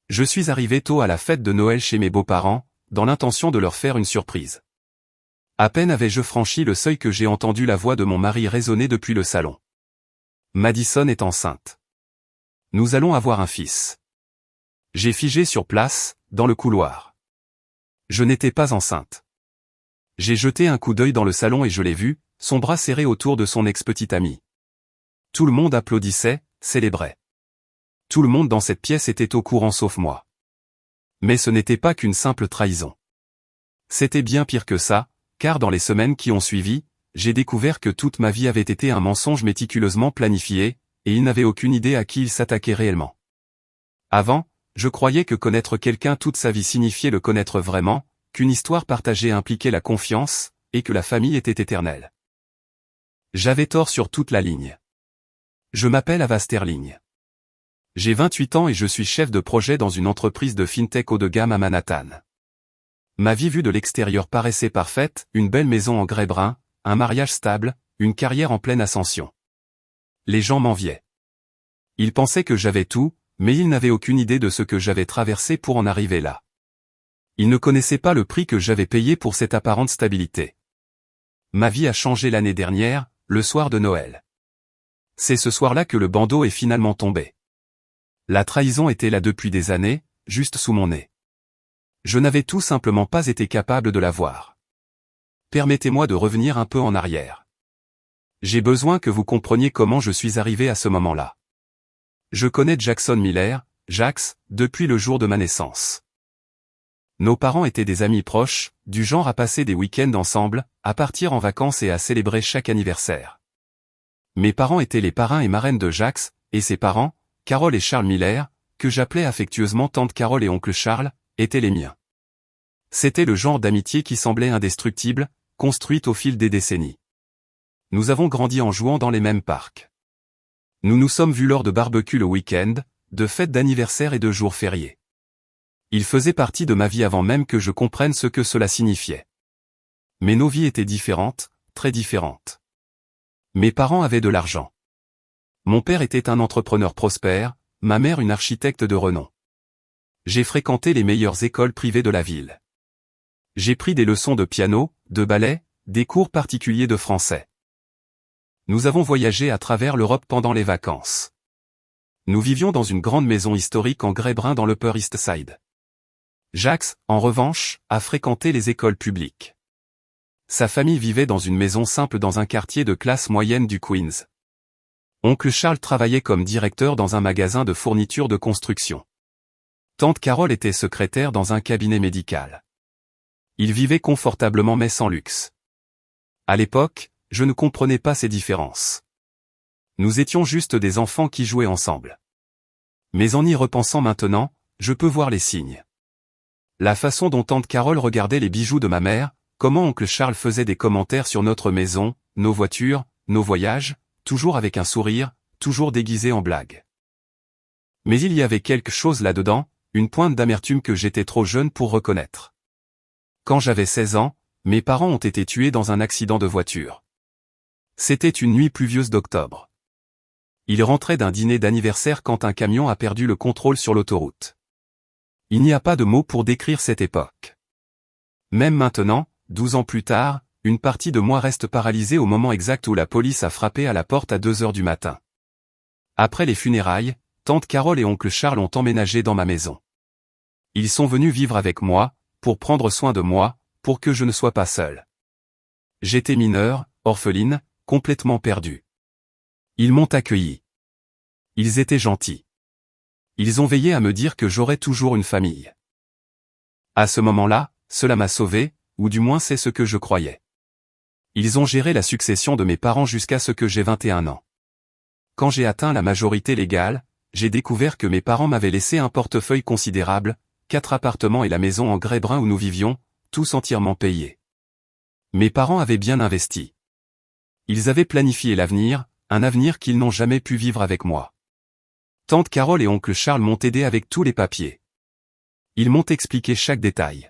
Je suis arrivé tôt à la fête de Noël chez mes beaux-parents, dans l'intention de leur faire une surprise. À peine avais-je franchi le seuil que j'ai entendu la voix de mon mari résonner depuis le salon. Madison est enceinte. Nous allons avoir un fils. J'ai figé sur place, dans le couloir. Je n'étais pas enceinte. J'ai jeté un coup d'œil dans le salon et je l'ai vu, son bras serré autour de son ex-petite amie. Tout le monde applaudissait, célébrait. Tout le monde dans cette pièce était au courant sauf moi. Mais ce n'était pas qu'une simple trahison. C'était bien pire que ça, car dans les semaines qui ont suivi, j'ai découvert que toute ma vie avait été un mensonge méticuleusement planifié, et il n'avait aucune idée à qui il s'attaquait réellement. Avant, je croyais que connaître quelqu'un toute sa vie signifiait le connaître vraiment, qu'une histoire partagée impliquait la confiance, et que la famille était éternelle. J'avais tort sur toute la ligne. Je m'appelle Ava Sterling. J'ai 28 ans et je suis chef de projet dans une entreprise de fintech haut de gamme à Manhattan. Ma vie vue de l'extérieur paraissait parfaite, une belle maison en grès brun, un mariage stable, une carrière en pleine ascension. Les gens m'enviaient. Ils pensaient que j'avais tout, mais ils n'avaient aucune idée de ce que j'avais traversé pour en arriver là. Ils ne connaissaient pas le prix que j'avais payé pour cette apparente stabilité. Ma vie a changé l'année dernière, le soir de Noël. C'est ce soir-là que le bandeau est finalement tombé. La trahison était là depuis des années, juste sous mon nez. Je n'avais tout simplement pas été capable de la voir. Permettez-moi de revenir un peu en arrière. J'ai besoin que vous compreniez comment je suis arrivé à ce moment-là. Je connais Jackson Miller, Jax, depuis le jour de ma naissance. Nos parents étaient des amis proches, du genre à passer des week-ends ensemble, à partir en vacances et à célébrer chaque anniversaire. Mes parents étaient les parrains et marraines de Jax, et ses parents, Carol et Charles Miller, que j'appelais affectueusement tante Carol et oncle Charles, étaient les miens. C'était le genre d'amitié qui semblait indestructible, construite au fil des décennies. Nous avons grandi en jouant dans les mêmes parcs. Nous nous sommes vus lors de barbecues le week-end, de fêtes d'anniversaire et de jours fériés. Ils faisaient partie de ma vie avant même que je comprenne ce que cela signifiait. Mais nos vies étaient différentes, très différentes. Mes parents avaient de l'argent. Mon père était un entrepreneur prospère, ma mère une architecte de renom. J'ai fréquenté les meilleures écoles privées de la ville. J'ai pris des leçons de piano, de ballet, des cours particuliers de français. Nous avons voyagé à travers l'Europe pendant les vacances. Nous vivions dans une grande maison historique en grès brun dans l'Upper East Side. Jax, en revanche, a fréquenté les écoles publiques. Sa famille vivait dans une maison simple dans un quartier de classe moyenne du Queens. Oncle Charles travaillait comme directeur dans un magasin de fournitures de construction. Tante Carol était secrétaire dans un cabinet médical. Ils vivaient confortablement mais sans luxe. À l'époque, je ne comprenais pas ces différences. Nous étions juste des enfants qui jouaient ensemble. Mais en y repensant maintenant, je peux voir les signes. La façon dont tante Carol regardait les bijoux de ma mère, comment oncle Charles faisait des commentaires sur notre maison, nos voitures, nos voyages, toujours avec un sourire, toujours déguisé en blague. Mais il y avait quelque chose là-dedans, une pointe d'amertume que j'étais trop jeune pour reconnaître. Quand j'avais 16 ans, mes parents ont été tués dans un accident de voiture. C'était une nuit pluvieuse d'octobre. Ils rentraient d'un dîner d'anniversaire quand un camion a perdu le contrôle sur l'autoroute. Il n'y a pas de mots pour décrire cette époque. Même maintenant, 12 ans plus tard, une partie de moi reste paralysée au moment exact où la police a frappé à la porte à 2 heures du matin. Après les funérailles, tante Carol et oncle Charles ont emménagé dans ma maison. Ils sont venus vivre avec moi, pour prendre soin de moi, pour que je ne sois pas seul. J'étais mineure, orpheline, complètement perdue. Ils m'ont accueilli. Ils étaient gentils. Ils ont veillé à me dire que j'aurais toujours une famille. À ce moment-là, cela m'a sauvé, ou du moins c'est ce que je croyais. Ils ont géré la succession de mes parents jusqu'à ce que j'ai 21 ans. Quand j'ai atteint la majorité légale, j'ai découvert que mes parents m'avaient laissé un portefeuille considérable, 4 appartements et la maison en grès brun où nous vivions, tous entièrement payés. Mes parents avaient bien investi. Ils avaient planifié l'avenir, un avenir qu'ils n'ont jamais pu vivre avec moi. Tante Carol et oncle Charles m'ont aidé avec tous les papiers. Ils m'ont expliqué chaque détail.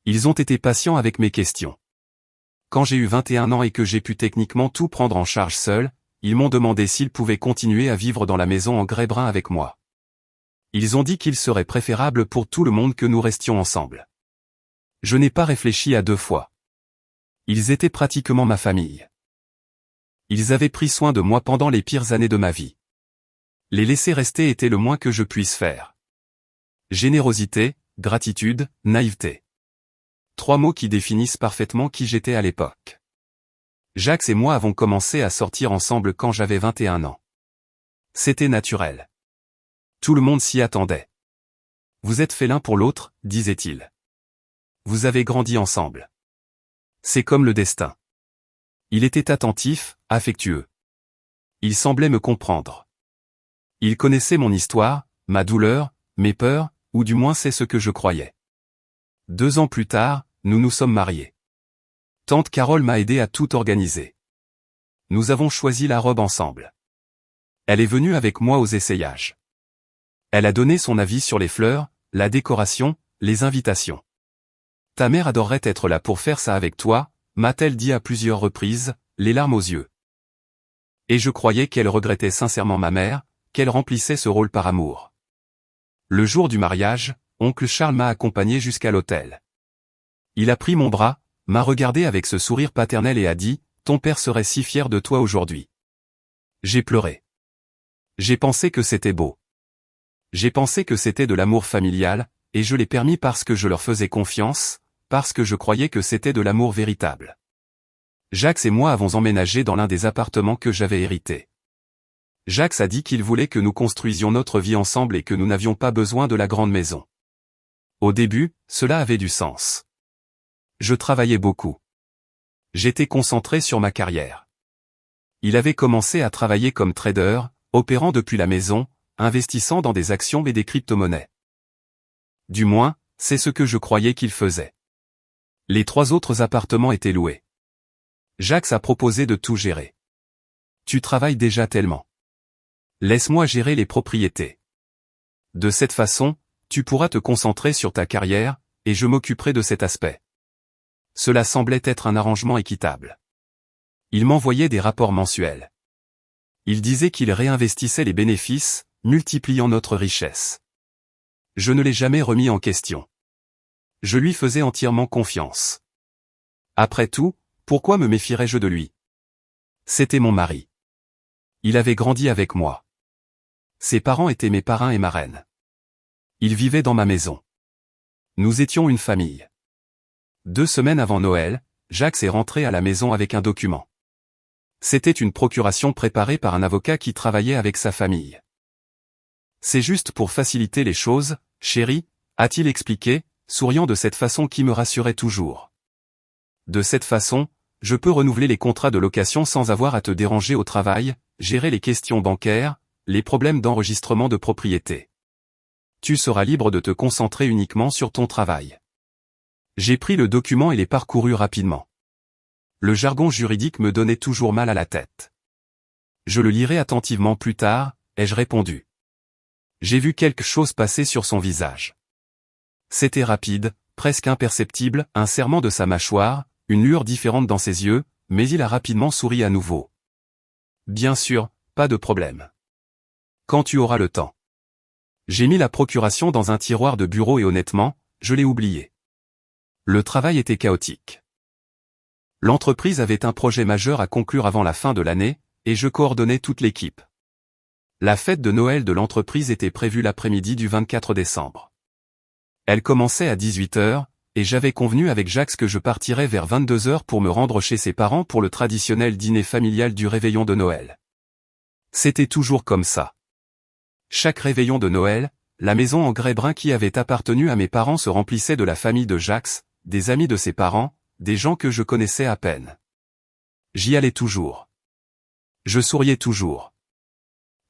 Ils ont été patients avec mes questions. Quand j'ai eu 21 ans et que j'ai pu techniquement tout prendre en charge seul, ils m'ont demandé s'ils pouvaient continuer à vivre dans la maison en grès brun avec moi. Ils ont dit qu'il serait préférable pour tout le monde que nous restions ensemble. Je n'ai pas réfléchi à deux fois. Ils étaient pratiquement ma famille. Ils avaient pris soin de moi pendant les pires années de ma vie. Les laisser rester était le moins que je puisse faire. Générosité, gratitude, naïveté. 3 mots qui définissent parfaitement qui j'étais à l'époque. Jacques et moi avons commencé à sortir ensemble quand j'avais 21 ans. C'était naturel. Tout le monde s'y attendait. Vous êtes faits l'un pour l'autre, disait-il. Vous avez grandi ensemble. C'est comme le destin. Il était attentif, affectueux. Il semblait me comprendre. Il connaissait mon histoire, ma douleur, mes peurs, ou du moins c'est ce que je croyais. 2 ans plus tard, nous nous sommes mariés. Tante Carole m'a aidé à tout organiser. Nous avons choisi la robe ensemble. Elle est venue avec moi aux essayages. Elle a donné son avis sur les fleurs, la décoration, les invitations. Ta mère adorerait être là pour faire ça avec toi, m'a-t-elle dit à plusieurs reprises, les larmes aux yeux. Et je croyais qu'elle regrettait sincèrement ma mère, qu'elle remplissait ce rôle par amour. Le jour du mariage, oncle Charles m'a accompagné jusqu'à l'hôtel. Il a pris mon bras, m'a regardé avec ce sourire paternel et a dit, « Ton père serait si fier de toi aujourd'hui. » J'ai pleuré. J'ai pensé que c'était beau. J'ai pensé que c'était de l'amour familial, et je l'ai permis parce que je leur faisais confiance, parce que je croyais que c'était de l'amour véritable. Jacques et moi avons emménagé dans l'un des appartements que j'avais hérités. Jacques a dit qu'il voulait que nous construisions notre vie ensemble et que nous n'avions pas besoin de la grande maison. Au début, cela avait du sens. Je travaillais beaucoup. J'étais concentré sur ma carrière. Il avait commencé à travailler comme trader, opérant depuis la maison, investissant dans des actions et des crypto-monnaies. Du moins, c'est ce que je croyais qu'il faisait. Les 3 autres appartements étaient loués. Jacques a proposé de tout gérer. Tu travailles déjà tellement. Laisse-moi gérer les propriétés. De cette façon, tu pourras te concentrer sur ta carrière, et je m'occuperai de cet aspect. Cela semblait être un arrangement équitable. Il m'envoyait des rapports mensuels. Il disait qu'il réinvestissait les bénéfices, multipliant notre richesse. Je ne l'ai jamais remis en question. Je lui faisais entièrement confiance. Après tout, pourquoi me méfierais-je de lui? C'était mon mari. Il avait grandi avec moi. Ses parents étaient mes parrains et marraines. Il vivait dans ma maison. Nous étions une famille. 2 semaines avant Noël, Jacques est rentré à la maison avec un document. C'était une procuration préparée par un avocat qui travaillait avec sa famille. C'est juste pour faciliter les choses, chérie, a-t-il expliqué, souriant de cette façon qui me rassurait toujours. De cette façon, je peux renouveler les contrats de location sans avoir à te déranger au travail, gérer les questions bancaires, les problèmes d'enregistrement de propriété. Tu seras libre de te concentrer uniquement sur ton travail. J'ai pris le document et l'ai parcouru rapidement. Le jargon juridique me donnait toujours mal à la tête. Je le lirai attentivement plus tard, ai-je répondu. J'ai vu quelque chose passer sur son visage. C'était rapide, presque imperceptible, un serrement de sa mâchoire, une lueur différente dans ses yeux, mais il a rapidement souri à nouveau. Bien sûr, pas de problème. Quand tu auras le temps. J'ai mis la procuration dans un tiroir de bureau et honnêtement, je l'ai oublié. Le travail était chaotique. L'entreprise avait un projet majeur à conclure avant la fin de l'année, et je coordonnais toute l'équipe. La fête de Noël de l'entreprise était prévue l'après-midi du 24 décembre. Elle commençait à 18h, et j'avais convenu avec Jacques que je partirais vers 22h pour me rendre chez ses parents pour le traditionnel dîner familial du réveillon de Noël. C'était toujours comme ça. Chaque réveillon de Noël, la maison en grès brun qui avait appartenu à mes parents se remplissait de la famille de Jacques, des amis de ses parents, des gens que je connaissais à peine. J'y allais toujours. Je souriais toujours.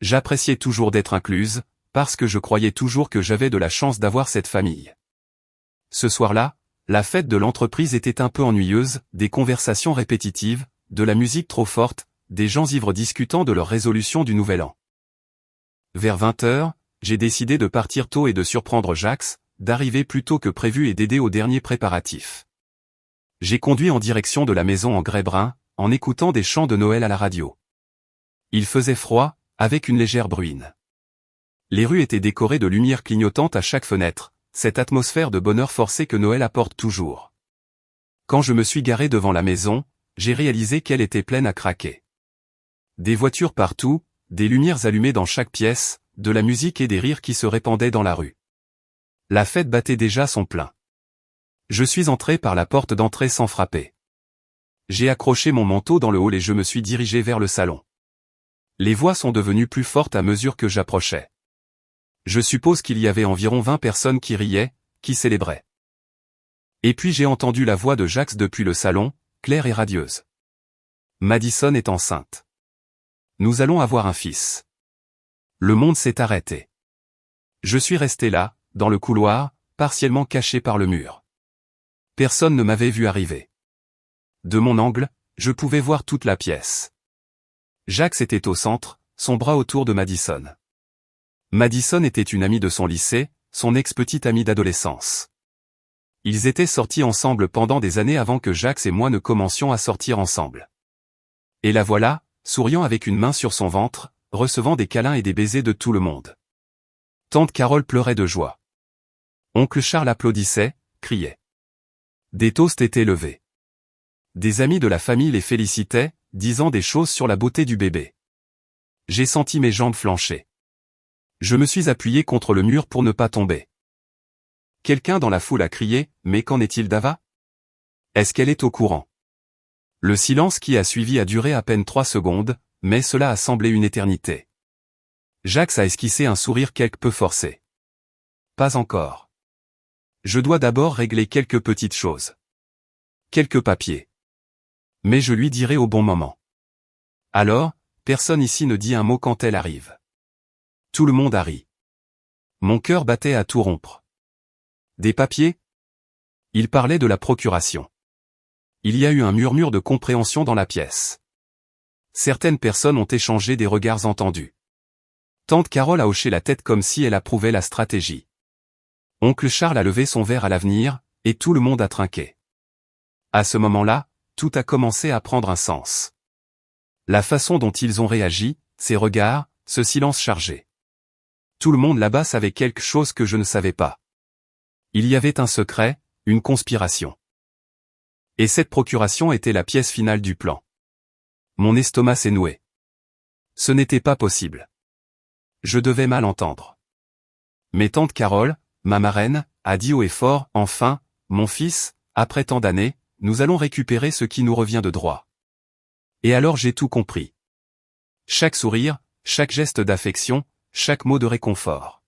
J'appréciais toujours d'être incluse, parce que je croyais toujours que j'avais de la chance d'avoir cette famille. Ce soir-là, la fête de l'entreprise était un peu ennuyeuse, des conversations répétitives, de la musique trop forte, des gens ivres discutant de leur résolution du nouvel an. Vers 20h, j'ai décidé de partir tôt et de surprendre Jacques, d'arriver plus tôt que prévu et d'aider aux derniers préparatifs. J'ai conduit en direction de la maison en grès brun, en écoutant des chants de Noël à la radio. Il faisait froid, avec une légère bruine. Les rues étaient décorées de lumières clignotantes à chaque fenêtre, cette atmosphère de bonheur forcé que Noël apporte toujours. Quand je me suis garé devant la maison, j'ai réalisé qu'elle était pleine à craquer. Des voitures partout, des lumières allumées dans chaque pièce, de la musique et des rires qui se répandaient dans la rue. La fête battait déjà son plein. Je suis entré par la porte d'entrée sans frapper. J'ai accroché mon manteau dans le hall et je me suis dirigé vers le salon. Les voix sont devenues plus fortes à mesure que j'approchais. Je suppose qu'il y avait environ 20 personnes qui riaient, qui célébraient. Et puis j'ai entendu la voix de Jax depuis le salon, claire et radieuse. Madison est enceinte. Nous allons avoir un fils. Le monde s'est arrêté. Je suis resté là, dans le couloir, partiellement caché par le mur. Personne ne m'avait vu arriver. De mon angle, je pouvais voir toute la pièce. Jax était au centre, son bras autour de Madison. Madison était une amie de son lycée, son ex-petite amie d'adolescence. Ils étaient sortis ensemble pendant des années avant que Jax et moi ne commencions à sortir ensemble. Et la voilà, souriant avec une main sur son ventre, recevant des câlins et des baisers de tout le monde. Tante Carole pleurait de joie. Oncle Charles applaudissait, criait. Des toasts étaient levés. Des amis de la famille les félicitaient, disant des choses sur la beauté du bébé. J'ai senti mes jambes flancher. Je me suis appuyé contre le mur pour ne pas tomber. Quelqu'un dans la foule a crié, « Mais qu'en est-il d'Ava ? Est-ce qu'elle est au courant ?» Le silence qui a suivi a duré à peine 3 secondes, mais cela a semblé une éternité. Jax a esquissé un sourire quelque peu forcé. Pas encore. Je dois d'abord régler quelques petites choses. Quelques papiers. Mais je lui dirai au bon moment. Alors, personne ici ne dit un mot quand elle arrive. Tout le monde a ri. Mon cœur battait à tout rompre. Des papiers ? Il parlait de la procuration. Il y a eu un murmure de compréhension dans la pièce. Certaines personnes ont échangé des regards entendus. Tante Carole a hoché la tête comme si elle approuvait la stratégie. Oncle Charles a levé son verre à l'avenir, et tout le monde a trinqué. À ce moment-là, tout a commencé à prendre un sens. La façon dont ils ont réagi, ces regards, ce silence chargé. Tout le monde là-bas savait quelque chose que je ne savais pas. Il y avait un secret, une conspiration. Et cette procuration était la pièce finale du plan. Mon estomac s'est noué. Ce n'était pas possible. Je devais mal entendre. Mais tante Carole, ma marraine, a dit haut et fort, « Enfin, mon fils, après tant d'années, nous allons récupérer ce qui nous revient de droit. » Et alors j'ai tout compris. Chaque sourire, chaque geste d'affection, chaque mot de réconfort.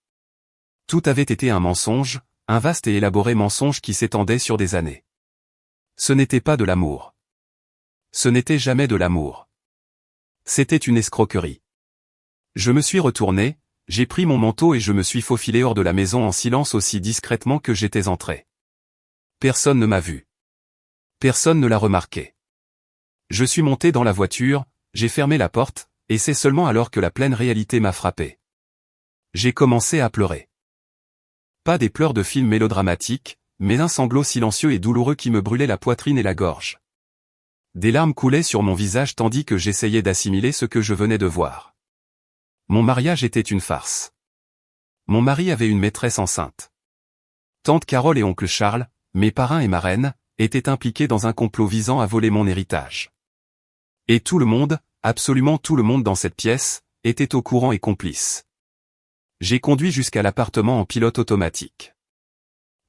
Tout avait été un mensonge, un vaste et élaboré mensonge qui s'étendait sur des années. Ce n'était pas de l'amour. Ce n'était jamais de l'amour. C'était une escroquerie. Je me suis retourné, j'ai pris mon manteau et je me suis faufilé hors de la maison en silence aussi discrètement que j'étais entré. Personne ne m'a vu. Personne ne l'a remarqué. Je suis monté dans la voiture, j'ai fermé la porte, et c'est seulement alors que la pleine réalité m'a frappé. J'ai commencé à pleurer. Pas des pleurs de film mélodramatique, mais un sanglot silencieux et douloureux qui me brûlait la poitrine et la gorge. Des larmes coulaient sur mon visage tandis que j'essayais d'assimiler ce que je venais de voir. Mon mariage était une farce. Mon mari avait une maîtresse enceinte. Tante Carole et oncle Charles, mes parrains et marraines, étaient impliqués dans un complot visant à voler mon héritage. Et tout le monde, absolument tout le monde dans cette pièce, était au courant et complice. J'ai conduit jusqu'à l'appartement en pilote automatique.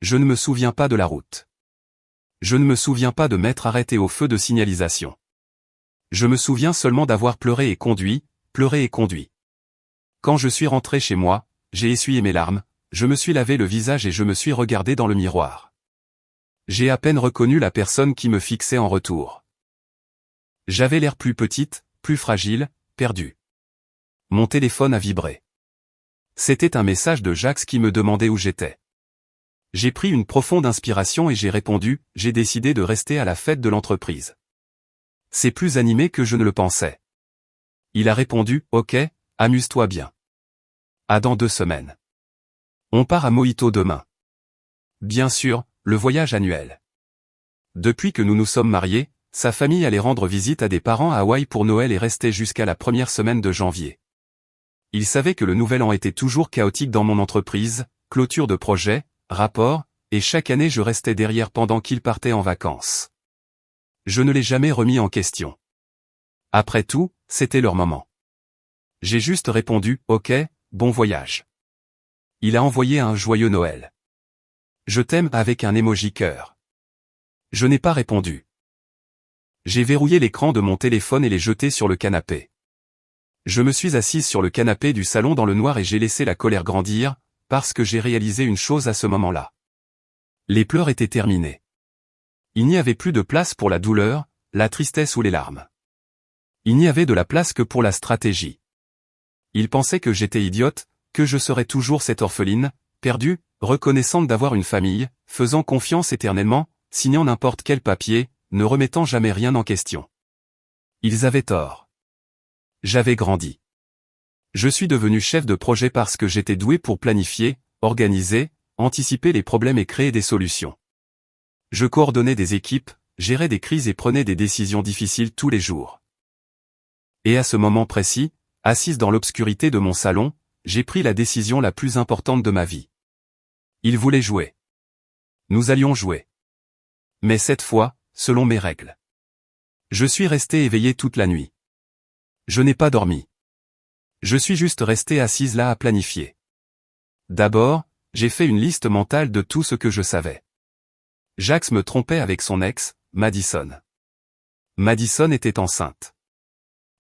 Je ne me souviens pas de la route. Je ne me souviens pas de m'être arrêté au feu de signalisation. Je me souviens seulement d'avoir pleuré et conduit, pleuré et conduit. Quand je suis rentré chez moi, j'ai essuyé mes larmes, je me suis lavé le visage et je me suis regardé dans le miroir. J'ai à peine reconnu la personne qui me fixait en retour. J'avais l'air plus petite, plus fragile, perdue. Mon téléphone a vibré. C'était un message de Jax qui me demandait où j'étais. J'ai pris une profonde inspiration et j'ai répondu, j'ai décidé de rester à la fête de l'entreprise. C'est plus animé que je ne le pensais. Il a répondu, ok, amuse-toi bien. À dans 2 semaines. On part à Mojito demain. Bien sûr, le voyage annuel. Depuis que nous nous sommes mariés, sa famille allait rendre visite à des parents à Hawaï pour Noël et restait jusqu'à la première semaine de janvier. il savait que le nouvel an était toujours chaotique dans mon entreprise, clôture de projet, rapport, et chaque année je restais derrière pendant qu'il partait en vacances. Je ne l'ai jamais remis en question. Après tout, c'était leur moment. J'ai juste répondu « Ok, bon voyage ». Il a envoyé un joyeux Noël. Je t'aime avec un emoji cœur. Je n'ai pas répondu. J'ai verrouillé l'écran de mon téléphone et l'ai jeté sur le canapé. Je me suis assise sur le canapé du salon dans le noir et j'ai laissé la colère grandir, parce que j'ai réalisé une chose à ce moment-là. Les pleurs étaient terminés. Il n'y avait plus de place pour la douleur, la tristesse ou les larmes. Il n'y avait de la place que pour la stratégie. Il pensait que j'étais idiote, que je serais toujours cette orpheline, perdue, reconnaissante d'avoir une famille, faisant confiance éternellement, signant n'importe quel papier, ne remettant jamais rien en question. Ils avaient tort. J'avais grandi. Je suis devenu chef de projet parce que j'étais doué pour planifier, organiser, anticiper les problèmes et créer des solutions. Je coordonnais des équipes, gérais des crises et prenais des décisions difficiles tous les jours. Et à ce moment précis, assise dans l'obscurité de mon salon, j'ai pris la décision la plus importante de ma vie. Il voulait jouer. Nous allions jouer. Mais cette fois, selon mes règles. Je suis resté éveillé toute la nuit. Je n'ai pas dormi. Je suis juste resté assise là à planifier. D'abord, j'ai fait une liste mentale de tout ce que je savais. Jax me trompait avec son ex, Madison. Madison était enceinte.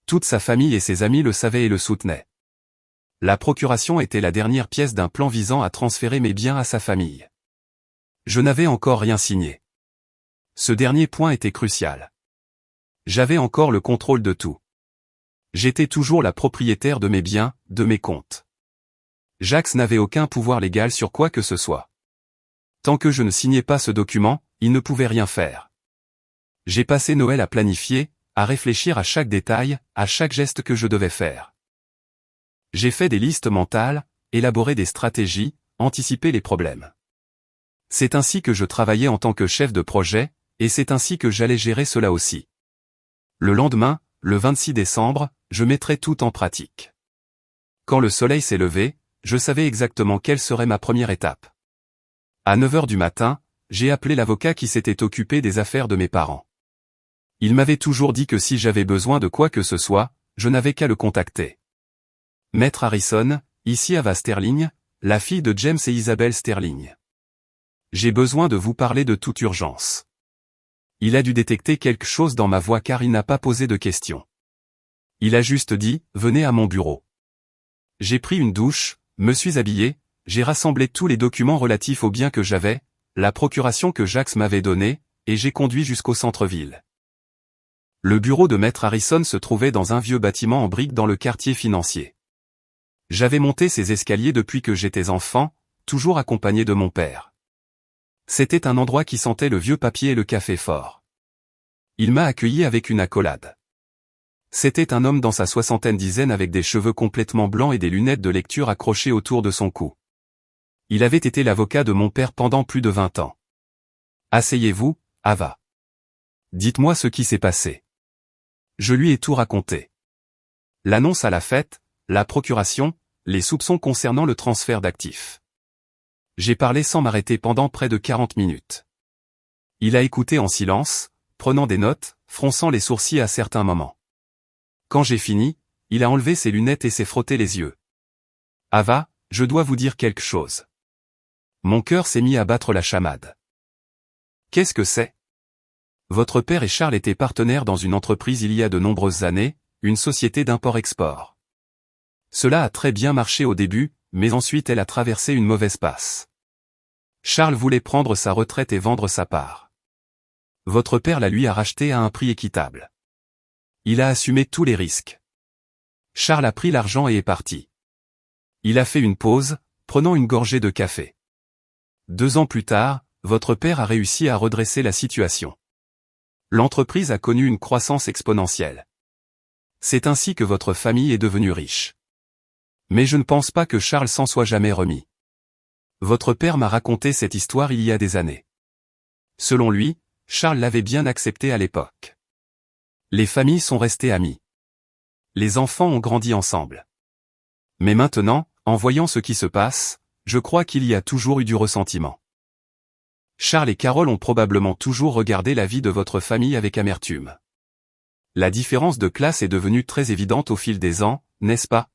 Toute sa famille et ses amis le savaient et le soutenaient. La procuration était la dernière pièce d'un plan visant à transférer mes biens à sa famille. Je n'avais encore rien signé. Ce dernier point était crucial. J'avais encore le contrôle de tout. J'étais toujours la propriétaire de mes biens, de mes comptes. Jax n'avait aucun pouvoir légal sur quoi que ce soit. Tant que je ne signais pas ce document, il ne pouvait rien faire. J'ai passé Noël à planifier, à réfléchir à chaque détail, à chaque geste que je devais faire. J'ai fait des listes mentales, élaboré des stratégies, anticipé les problèmes. C'est ainsi que je travaillais en tant que chef de projet, et c'est ainsi que j'allais gérer cela aussi. Le lendemain, le 26 décembre, je mettrai tout en pratique. Quand le soleil s'est levé, je savais exactement quelle serait ma première étape. À 9 heures du matin, j'ai appelé l'avocat qui s'était occupé des affaires de mes parents. Il m'avait toujours dit que si j'avais besoin de quoi que ce soit, je n'avais qu'à le contacter. Maître Harrison, ici Ava Sterling, la fille de James et Isabelle Sterling. J'ai besoin de vous parler de toute urgence. Il a dû détecter quelque chose dans ma voix car il n'a pas posé de questions. Il a juste dit, venez à mon bureau. J'ai pris une douche, me suis habillé, j'ai rassemblé tous les documents relatifs aux biens que j'avais, la procuration que Jax m'avait donnée, et j'ai conduit jusqu'au centre-ville. Le bureau de Maître Harrison se trouvait dans un vieux bâtiment en briques dans le quartier financier. J'avais monté ces escaliers depuis que j'étais enfant, toujours accompagné de mon père. C'était un endroit qui sentait le vieux papier et le café fort. Il m'a accueilli avec une accolade. C'était un homme dans sa soixantaine avec des cheveux complètement blancs et des lunettes de lecture accrochées autour de son cou. Il avait été l'avocat de mon père pendant plus de 20 ans. Asseyez-vous, Ava. Dites-moi ce qui s'est passé. Je lui ai tout raconté. L'annonce à la fête, la procuration, les soupçons concernant le transfert d'actifs. J'ai parlé sans m'arrêter pendant près de 40 minutes. Il a écouté en silence, prenant des notes, fronçant les sourcils à certains moments. Quand j'ai fini, il a enlevé ses lunettes et s'est frotté les yeux. Ava, je dois vous dire quelque chose. Mon cœur s'est mis à battre la chamade. Qu'est-ce que c'est? Votre père et Charles étaient partenaires dans une entreprise il y a de nombreuses années, une société d'import-export. Cela a très bien marché au début, mais ensuite elle a traversé une mauvaise passe. Charles voulait prendre sa retraite et vendre sa part. Votre père la lui a rachetée à un prix équitable. Il a assumé tous les risques. Charles a pris l'argent et est parti. Il a fait une pause, prenant une gorgée de café. 2 ans plus tard, votre père a réussi à redresser la situation. L'entreprise a connu une croissance exponentielle. C'est ainsi que votre famille est devenue riche. Mais je ne pense pas que Charles s'en soit jamais remis. Votre père m'a raconté cette histoire il y a des années. Selon lui, Charles l'avait bien accepté à l'époque. Les familles sont restées amies. Les enfants ont grandi ensemble. Mais maintenant, en voyant ce qui se passe, je crois qu'il y a toujours eu du ressentiment. Charles et Carole ont probablement toujours regardé la vie de votre famille avec amertume. La différence de classe est devenue très évidente au fil des ans, n'est-ce pas?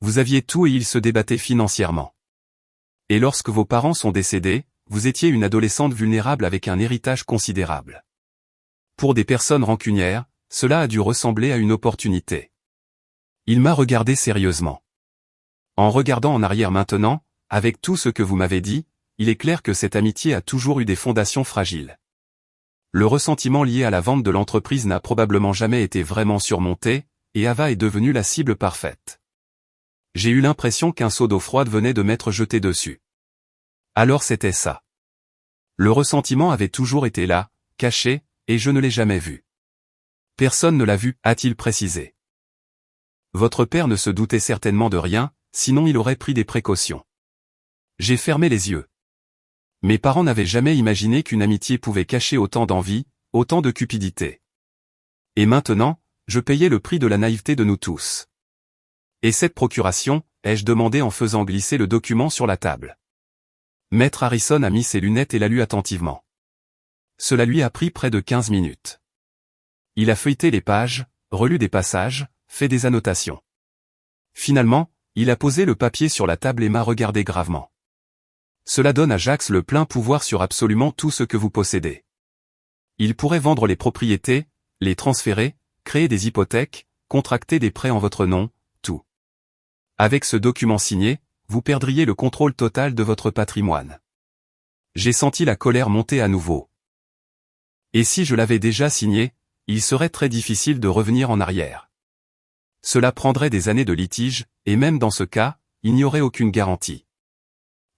Vous aviez tout et ils se débattaient financièrement. Et lorsque vos parents sont décédés, vous étiez une adolescente vulnérable avec un héritage considérable. Pour des personnes rancunières, cela a dû ressembler à une opportunité. Il m'a regardé sérieusement. En regardant en arrière maintenant, avec tout ce que vous m'avez dit, il est clair que cette amitié a toujours eu des fondations fragiles. Le ressentiment lié à la vente de l'entreprise n'a probablement jamais été vraiment surmonté, et Ava est devenue la cible parfaite. J'ai eu l'impression qu'un seau d'eau froide venait de m'être jeté dessus. Alors c'était ça. Le ressentiment avait toujours été là, caché, et je ne l'ai jamais vu. Personne ne l'a vu, a-t-il précisé. Votre père ne se doutait certainement de rien, sinon il aurait pris des précautions. J'ai fermé les yeux. Mes parents n'avaient jamais imaginé qu'une amitié pouvait cacher autant d'envie, autant de cupidité. Et maintenant, je payais le prix de la naïveté de nous tous. Et cette procuration, ai-je demandé en faisant glisser le document sur la table. Maître Harrison a mis ses lunettes et l'a lu attentivement. Cela lui a pris près de 15 minutes. Il a feuilleté les pages, relu des passages, fait des annotations. Finalement, il a posé le papier sur la table et m'a regardé gravement. Cela donne à Jax le plein pouvoir sur absolument tout ce que vous possédez. Il pourrait vendre les propriétés, les transférer, créer des hypothèques, contracter des prêts en votre nom, tout. Avec ce document signé, vous perdriez le contrôle total de votre patrimoine. J'ai senti la colère monter à nouveau. Et si je l'avais déjà signé, il serait très difficile de revenir en arrière. Cela prendrait des années de litige, et même dans ce cas, il n'y aurait aucune garantie.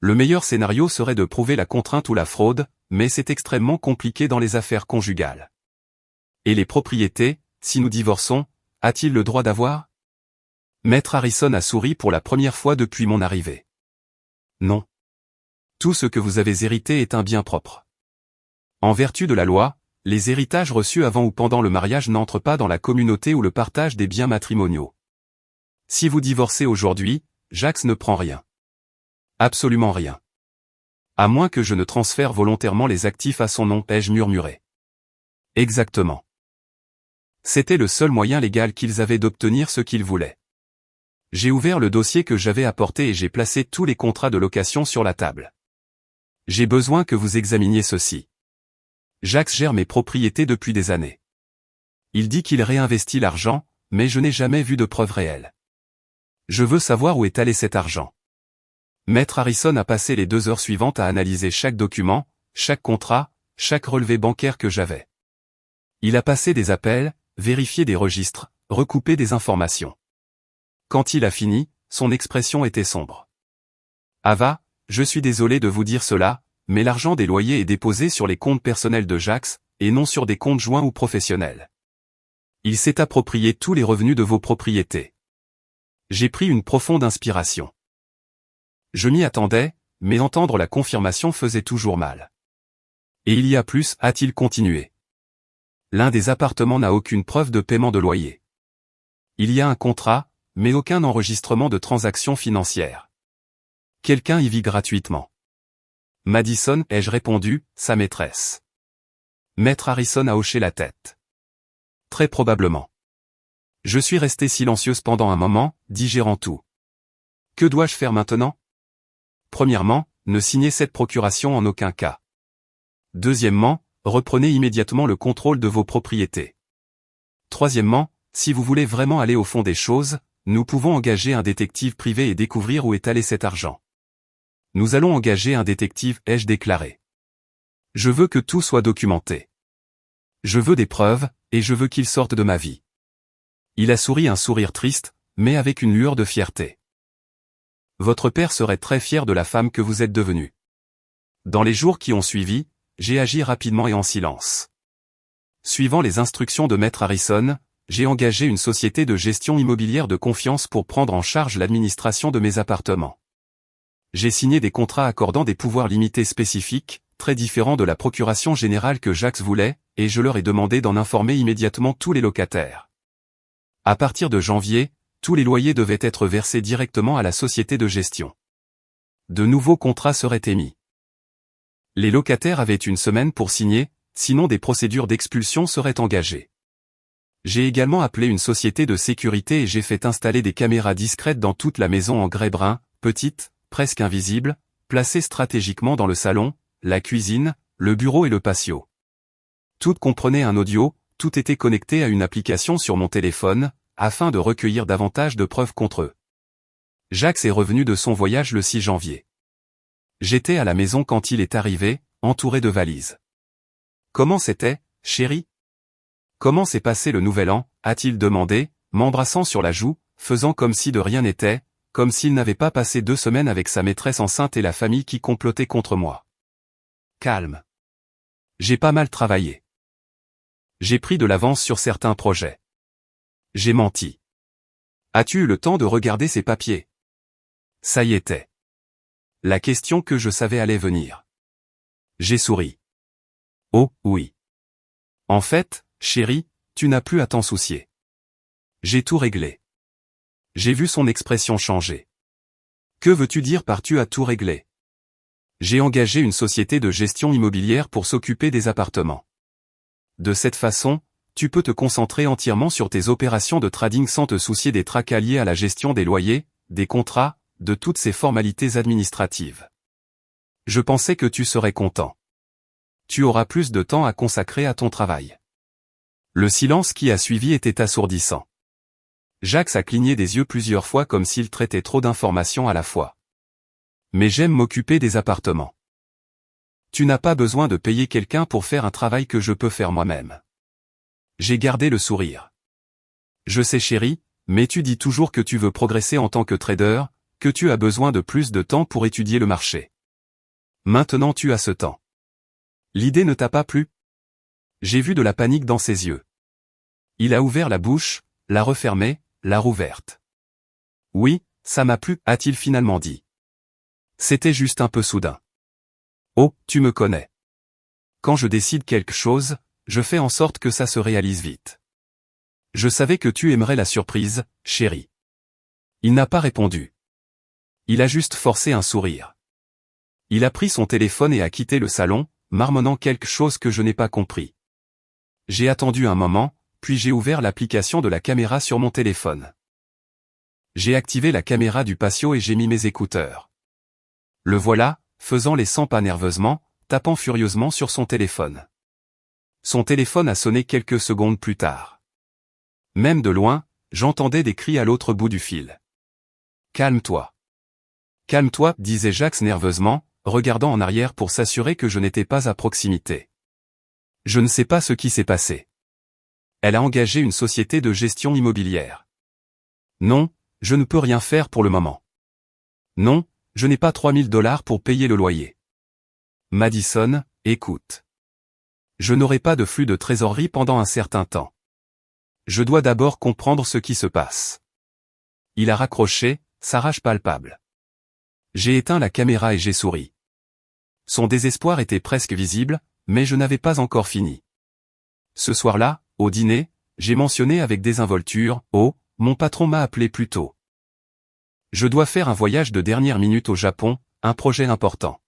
Le meilleur scénario serait de prouver la contrainte ou la fraude, mais c'est extrêmement compliqué dans les affaires conjugales. Et les propriétés, si nous divorçons, a-t-il le droit d'avoir? Maître Harrison a souri pour la première fois depuis mon arrivée. Non. Tout ce que vous avez hérité est un bien propre. En vertu de la loi, les héritages reçus avant ou pendant le mariage n'entrent pas dans la communauté ou le partage des biens matrimoniaux. Si vous divorcez aujourd'hui, Jax ne prend rien. Absolument rien. À moins que je ne transfère volontairement les actifs à son nom, ai-je murmuré. Exactement. C'était le seul moyen légal qu'ils avaient d'obtenir ce qu'ils voulaient. J'ai ouvert le dossier que j'avais apporté et j'ai placé tous les contrats de location sur la table. J'ai besoin que vous examiniez ceci. Jax gère mes propriétés depuis des années. Il dit qu'il réinvestit l'argent, mais je n'ai jamais vu de preuves réelles. Je veux savoir où est allé cet argent. Maître Harrison a passé les 2 heures suivantes à analyser chaque document, chaque contrat, chaque relevé bancaire que j'avais. Il a passé des appels, vérifié des registres, recoupé des informations. Quand il a fini, son expression était sombre. Ava, je suis désolé de vous dire cela, mais l'argent des loyers est déposé sur les comptes personnels de Jax, et non sur des comptes joints ou professionnels. Il s'est approprié tous les revenus de vos propriétés. J'ai pris une profonde inspiration. Je m'y attendais, mais entendre la confirmation faisait toujours mal. Et il y a plus, a-t-il continué. L'un des appartements n'a aucune preuve de paiement de loyer. Il y a un contrat, mais aucun enregistrement de transactions financières. Quelqu'un y vit gratuitement. Madison, ai-je répondu, sa maîtresse. Maître Harrison a hoché la tête. Très probablement. Je suis resté silencieuse pendant un moment, digérant tout. Que dois-je faire maintenant? Premièrement, ne signez cette procuration en aucun cas. Deuxièmement, reprenez immédiatement le contrôle de vos propriétés. Troisièmement, si vous voulez vraiment aller au fond des choses, nous pouvons engager un détective privé et découvrir où est allé cet argent. Nous allons engager un détective, ai-je déclaré. Je veux que tout soit documenté. Je veux des preuves, et je veux qu'il sorte de ma vie. Il a souri un sourire triste, mais avec une lueur de fierté. Votre père serait très fier de la femme que vous êtes devenue. Dans les jours qui ont suivi, j'ai agi rapidement et en silence. Suivant les instructions de Maître Harrison, j'ai engagé une société de gestion immobilière de confiance pour prendre en charge l'administration de mes appartements. J'ai signé des contrats accordant des pouvoirs limités spécifiques, très différents de la procuration générale que Jax voulait, et je leur ai demandé d'en informer immédiatement tous les locataires. À partir de janvier, tous les loyers devaient être versés directement à la société de gestion. De nouveaux contrats seraient émis. Les locataires avaient une semaine pour signer, sinon des procédures d'expulsion seraient engagées. J'ai également appelé une société de sécurité et j'ai fait installer des caméras discrètes dans toute la maison en grès brun, petites, presque invisibles, placées stratégiquement dans le salon, la cuisine, le bureau et le patio. Toutes comprenaient un audio, tout était connecté à une application sur mon téléphone, afin de recueillir davantage de preuves contre eux. Jacques est revenu de son voyage le 6 janvier. J'étais à la maison quand il est arrivé, entouré de valises. « Comment c'était, chérie ? Comment s'est passé le nouvel an ?» a-t-il demandé, m'embrassant sur la joue, faisant comme si de rien n'était, comme s'il n'avait pas passé 2 semaines avec sa maîtresse enceinte et la famille qui complotait contre moi. Calme. J'ai pas mal travaillé. J'ai pris de l'avance sur certains projets. J'ai menti. As-tu eu le temps de regarder ces papiers ? Ça y était. La question que je savais allait venir. J'ai souri. Oh, oui. En fait, chérie, tu n'as plus à t'en soucier. J'ai tout réglé. J'ai vu son expression changer. Que veux-tu dire par tu as tout réglé ? J'ai engagé une société de gestion immobilière pour s'occuper des appartements. De cette façon, tu peux te concentrer entièrement sur tes opérations de trading sans te soucier des tracas liés à la gestion des loyers, des contrats, de toutes ces formalités administratives. Je pensais que tu serais content. Tu auras plus de temps à consacrer à ton travail. Le silence qui a suivi était assourdissant. Jacques a cligné des yeux plusieurs fois comme s'il traitait trop d'informations à la fois. Mais j'aime m'occuper des appartements. Tu n'as pas besoin de payer quelqu'un pour faire un travail que je peux faire moi-même. J'ai gardé le sourire. Je sais chérie, mais tu dis toujours que tu veux progresser en tant que trader, que tu as besoin de plus de temps pour étudier le marché. Maintenant tu as ce temps. L'idée ne t'a pas plu ? J'ai vu de la panique dans ses yeux. Il a ouvert la bouche, l'a refermée, l'a rouverte. Oui, ça m'a plu, a-t-il finalement dit. C'était juste un peu soudain. Oh, tu me connais. Quand je décide quelque chose, je fais en sorte que ça se réalise vite. Je savais que tu aimerais la surprise, chérie. Il n'a pas répondu. Il a juste forcé un sourire. Il a pris son téléphone et a quitté le salon, marmonnant quelque chose que je n'ai pas compris. J'ai attendu un moment, puis j'ai ouvert l'application de la caméra sur mon téléphone. J'ai activé la caméra du patio et j'ai mis mes écouteurs. Le voilà, faisant les 100 pas nerveusement, tapant furieusement sur son téléphone. Son téléphone a sonné quelques secondes plus tard. Même de loin, j'entendais des cris à l'autre bout du fil. « Calme-toi. Calme-toi, disait Jacques nerveusement, regardant en arrière pour s'assurer que je n'étais pas à proximité. Je ne sais pas ce qui s'est passé. Elle a engagé une société de gestion immobilière. Non, je ne peux rien faire pour le moment. Non, je n'ai pas $3000 pour payer le loyer. Madison, écoute. Je n'aurai pas de flux de trésorerie pendant un certain temps. Je dois d'abord comprendre ce qui se passe. Il a raccroché, sa rage palpable. J'ai éteint la caméra et j'ai souri. Son désespoir était presque visible, mais je n'avais pas encore fini. Ce soir-là, au dîner, j'ai mentionné avec désinvolture, « Oh, mon patron m'a appelé plus tôt. Je dois faire un voyage de dernière minute au Japon, un projet important.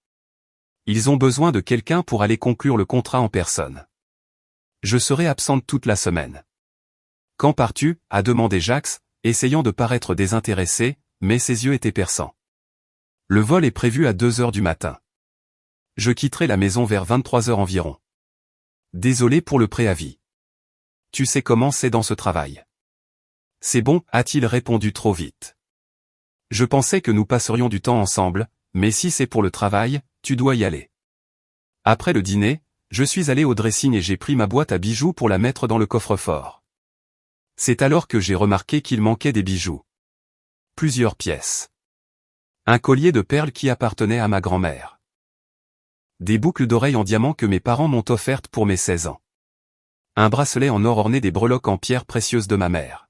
Ils ont besoin de quelqu'un pour aller conclure le contrat en personne. Je serai absente toute la semaine. Quand pars-tu ? A demandé Jacques, essayant de paraître désintéressé, mais ses yeux étaient perçants. Le vol est prévu à 2h du matin. Je quitterai la maison vers 23h environ. Désolé pour le préavis. Tu sais comment c'est dans ce travail. C'est bon, a-t-il répondu trop vite. Je pensais que nous passerions du temps ensemble, mais si c'est pour le travail, tu dois y aller. Après le dîner, je suis allé au dressing et j'ai pris ma boîte à bijoux pour la mettre dans le coffre-fort. C'est alors que j'ai remarqué qu'il manquait des bijoux. Plusieurs pièces. Un collier de perles qui appartenait à ma grand-mère. Des boucles d'oreilles en diamant que mes parents m'ont offertes pour mes 16 ans. Un bracelet en or orné des breloques en pierres précieuses de ma mère.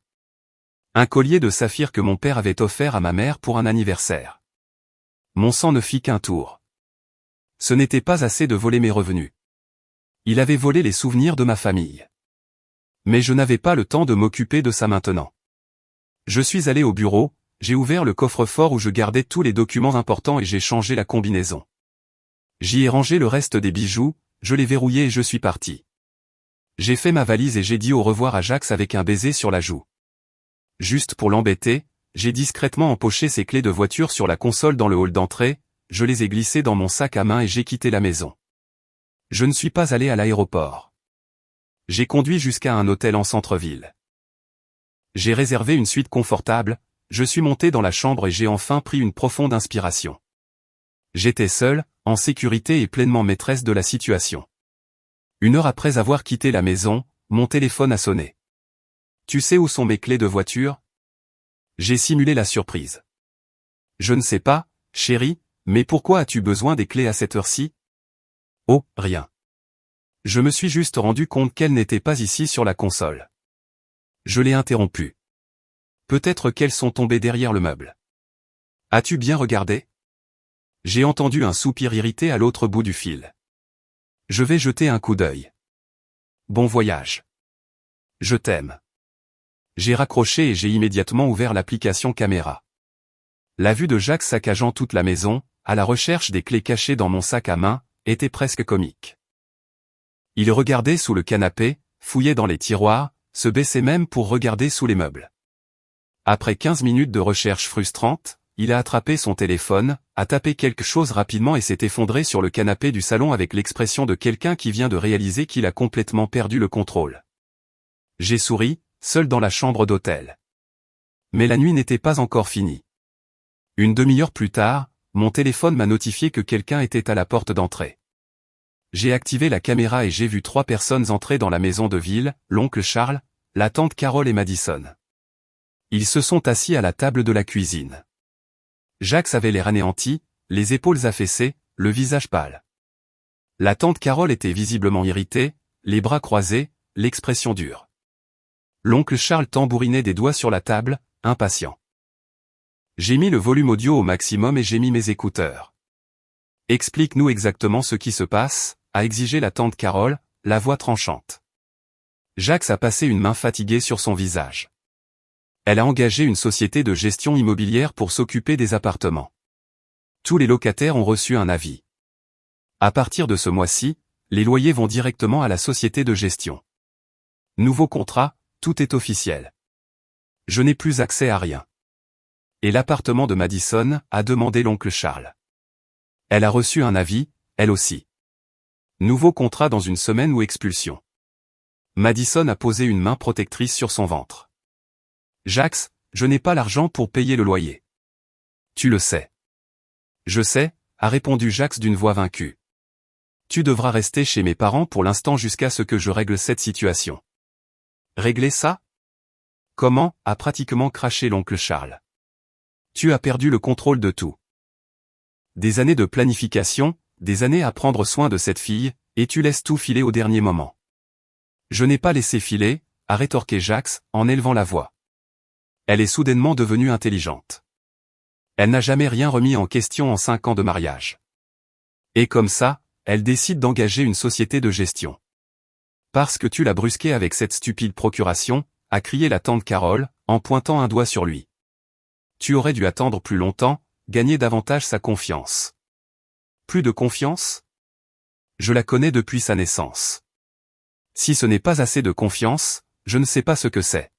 Un collier de saphir que mon père avait offert à ma mère pour un anniversaire. Mon sang ne fit qu'un tour. Ce n'était pas assez de voler mes revenus. Il avait volé les souvenirs de ma famille. Mais je n'avais pas le temps de m'occuper de ça maintenant. Je suis allé au bureau, j'ai ouvert le coffre-fort où je gardais tous les documents importants et j'ai changé la combinaison. J'y ai rangé le reste des bijoux, je l'ai verrouillé et je suis parti. J'ai fait ma valise et j'ai dit au revoir à Jax avec un baiser sur la joue. Juste pour l'embêter, j'ai discrètement empoché ses clés de voiture sur la console dans le hall d'entrée, je les ai glissées dans mon sac à main et j'ai quitté la maison. Je ne suis pas allé à l'aéroport. J'ai conduit jusqu'à un hôtel en centre-ville. J'ai réservé une suite confortable, je suis monté dans la chambre et j'ai enfin pris une profonde inspiration. J'étais seul, en sécurité et pleinement maîtresse de la situation. 1 heure après avoir quitté la maison, mon téléphone a sonné. Tu sais où sont mes clés de voiture? J'ai simulé la surprise. Je ne sais pas, chérie, mais pourquoi as-tu besoin des clés à cette heure-ci? Oh, rien. Je me suis juste rendu compte qu'elles n'étaient pas ici sur la console. Je l'ai interrompu. Peut-être qu'elles sont tombées derrière le meuble. As-tu bien regardé? J'ai entendu un soupir irrité à l'autre bout du fil. Je vais jeter un coup d'œil. Bon voyage. Je t'aime. J'ai raccroché et j'ai immédiatement ouvert l'application caméra. La vue de Jax saccageant toute la maison, à la recherche des clés cachées dans mon sac à main, était presque comique. Il regardait sous le canapé, fouillait dans les tiroirs, se baissait même pour regarder sous les meubles. Après 15 minutes de recherche frustrante, il a attrapé son téléphone, a tapé quelque chose rapidement et s'est effondré sur le canapé du salon avec l'expression de quelqu'un qui vient de réaliser qu'il a complètement perdu le contrôle. J'ai souri, seul dans la chambre d'hôtel. Mais la nuit n'était pas encore finie. 1/2 heure plus tard, mon téléphone m'a notifié que quelqu'un était à la porte d'entrée. J'ai activé la caméra et j'ai vu 3 personnes entrer dans la maison de ville, l'oncle Charles, la tante Carole et Madison. Ils se sont assis à la table de la cuisine. Jax avait l'air anéanti, les épaules affaissées, le visage pâle. La tante Carole était visiblement irritée, les bras croisés, l'expression dure. L'oncle Charles tambourinait des doigts sur la table, impatient. J'ai mis le volume audio au maximum et j'ai mis mes écouteurs. Explique-nous exactement ce qui se passe, a exigé la tante Carole, la voix tranchante. Jax a passé une main fatiguée sur son visage. Elle a engagé une société de gestion immobilière pour s'occuper des appartements. Tous les locataires ont reçu un avis. À partir de ce mois-ci, les loyers vont directement à la société de gestion. Nouveau contrat, tout est officiel. Je n'ai plus accès à rien. Et l'appartement de Madison, a demandé l'oncle Charles. Elle a reçu un avis, elle aussi. Nouveau contrat dans une semaine ou expulsion. Madison a posé une main protectrice sur son ventre. Jax, je n'ai pas l'argent pour payer le loyer. Tu le sais. Je sais, a répondu Jax d'une voix vaincue. Tu devras rester chez mes parents pour l'instant jusqu'à ce que je règle cette situation. Régler ça? Comment? A pratiquement craché l'oncle Charles. Tu as perdu le contrôle de tout. Des années de planification, des années à prendre soin de cette fille, et tu laisses tout filer au dernier moment. Je n'ai pas laissé filer, a rétorqué Jax, en élevant la voix. Elle est soudainement devenue intelligente. Elle n'a jamais rien remis en question en 5 ans de mariage. Et comme ça, elle décide d'engager une société de gestion. Parce que tu l'as brusquée avec cette stupide procuration, a crié la tante Carole, en pointant un doigt sur lui. Tu aurais dû attendre plus longtemps, gagner davantage sa confiance. Plus de confiance? Je la connais depuis sa naissance. Si ce n'est pas assez de confiance, je ne sais pas ce que c'est.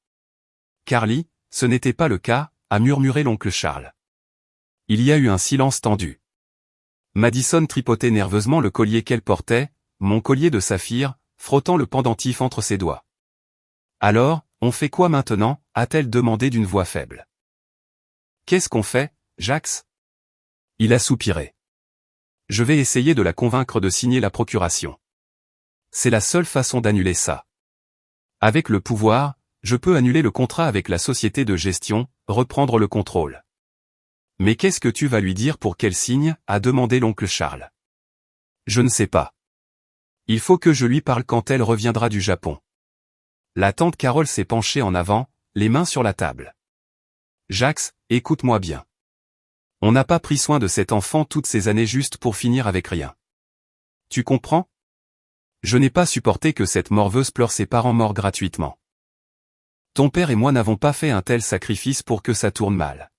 Carly, ce n'était pas le cas, a murmuré l'oncle Charles. Il y a eu un silence tendu. Madison tripotait nerveusement le collier qu'elle portait, mon collier de saphir, frottant le pendentif entre ses doigts. Alors, on fait quoi maintenant? A-t-elle demandé d'une voix faible. Qu'est-ce qu'on fait, Jax? Il a soupiré. Je vais essayer de la convaincre de signer la procuration. C'est la seule façon d'annuler ça. Avec le pouvoir, je peux annuler le contrat avec la société de gestion, reprendre le contrôle. Mais qu'est-ce que tu vas lui dire pour qu'elle signe? A demandé l'oncle Charles. Je ne sais pas. Il faut que je lui parle quand elle reviendra du Japon. La tante Carole s'est penchée en avant, les mains sur la table. Jax, écoute-moi bien. On n'a pas pris soin de cet enfant toutes ces années juste pour finir avec rien. Tu comprends? Je n'ai pas supporté que cette morveuse pleure ses parents morts gratuitement. Ton père et moi n'avons pas fait un tel sacrifice pour que ça tourne mal.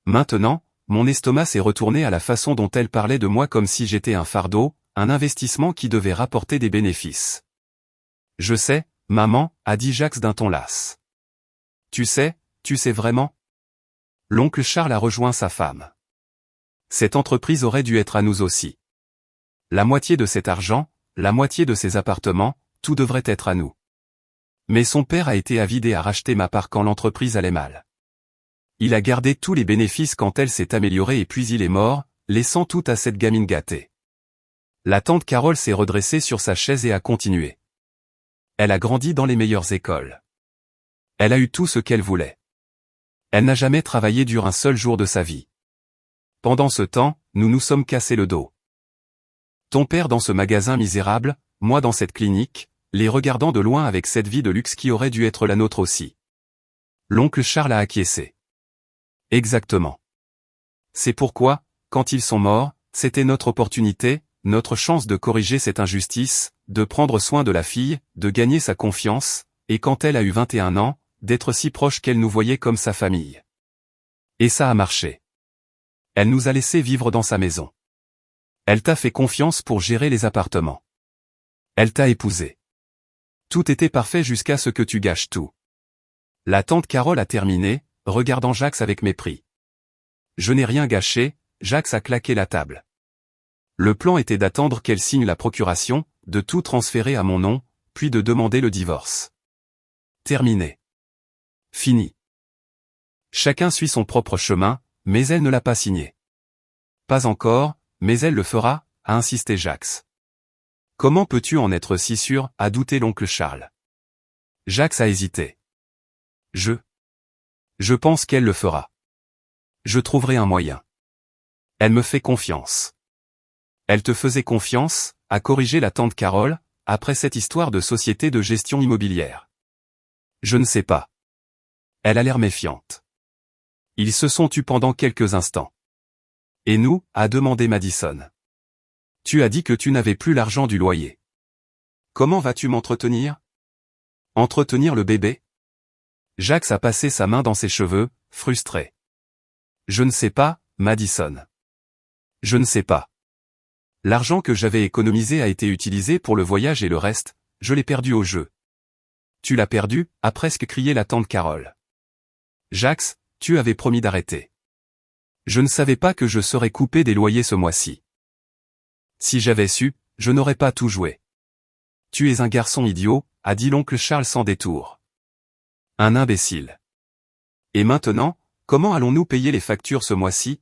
Maintenant, mon estomac s'est retourné à la façon dont elle parlait de moi comme si j'étais un fardeau, un investissement qui devait rapporter des bénéfices. Je sais, maman, a dit Jacques d'un ton las. Tu sais vraiment? L'oncle Charles a rejoint sa femme. Cette entreprise aurait dû être à nous aussi. La moitié de cet argent, la moitié de ces appartements, tout devrait être à nous. Mais son père a été avide et a racheté ma part quand l'entreprise allait mal. Il a gardé tous les bénéfices quand elle s'est améliorée et puis il est mort, laissant tout à cette gamine gâtée. La tante Carole s'est redressée sur sa chaise et a continué. Elle a grandi dans les meilleures écoles. Elle a eu tout ce qu'elle voulait. Elle n'a jamais travaillé dur un seul jour de sa vie. Pendant ce temps, nous nous sommes cassés le dos. Ton père dans ce magasin misérable, moi dans cette clinique, les regardant de loin avec cette vie de luxe qui aurait dû être la nôtre aussi. L'oncle Charles a acquiescé. Exactement. C'est pourquoi, quand ils sont morts, c'était notre opportunité, notre chance de corriger cette injustice, de prendre soin de la fille, de gagner sa confiance, et quand elle a eu 21 ans, d'être si proche qu'elle nous voyait comme sa famille. Et ça a marché. Elle nous a laissé vivre dans sa maison. Elle t'a fait confiance pour gérer les appartements. Elle t'a épousé. Tout était parfait jusqu'à ce que tu gâches tout. La tante Carole a terminé, regardant Jacques avec mépris. Je n'ai rien gâché, Jacques a claqué la table. Le plan était d'attendre qu'elle signe la procuration, de tout transférer à mon nom, puis de demander le divorce. Terminé. Fini. Chacun suit son propre chemin, mais elle ne l'a pas signé. Pas encore, mais elle le fera, a insisté Jacques. Comment peux-tu en être si sûr, a douté l'oncle Charles. Jacques a hésité. Je pense qu'elle le fera. Je trouverai un moyen. Elle me fait confiance. Elle te faisait confiance, a corrigé la tante Carole, après cette histoire de société de gestion immobilière. Je ne sais pas. Elle a l'air méfiante. Ils se sont tus pendant quelques instants. Et nous, a demandé Madison. Tu as dit que tu n'avais plus l'argent du loyer. Comment vas-tu m'entretenir? Entretenir le bébé? Jacques a passé sa main dans ses cheveux, frustré. Je ne sais pas, Madison. Je ne sais pas. L'argent que j'avais économisé a été utilisé pour le voyage et le reste, je l'ai perdu au jeu. Tu l'as perdu, a presque crié la tante Carole. Jacques, tu avais promis d'arrêter. Je ne savais pas que je serais coupé des loyers ce mois-ci. Si j'avais su, je n'aurais pas tout joué. Tu es un garçon idiot, a dit l'oncle Charles sans détour. Un imbécile. Et maintenant, comment allons-nous payer les factures ce mois-ci?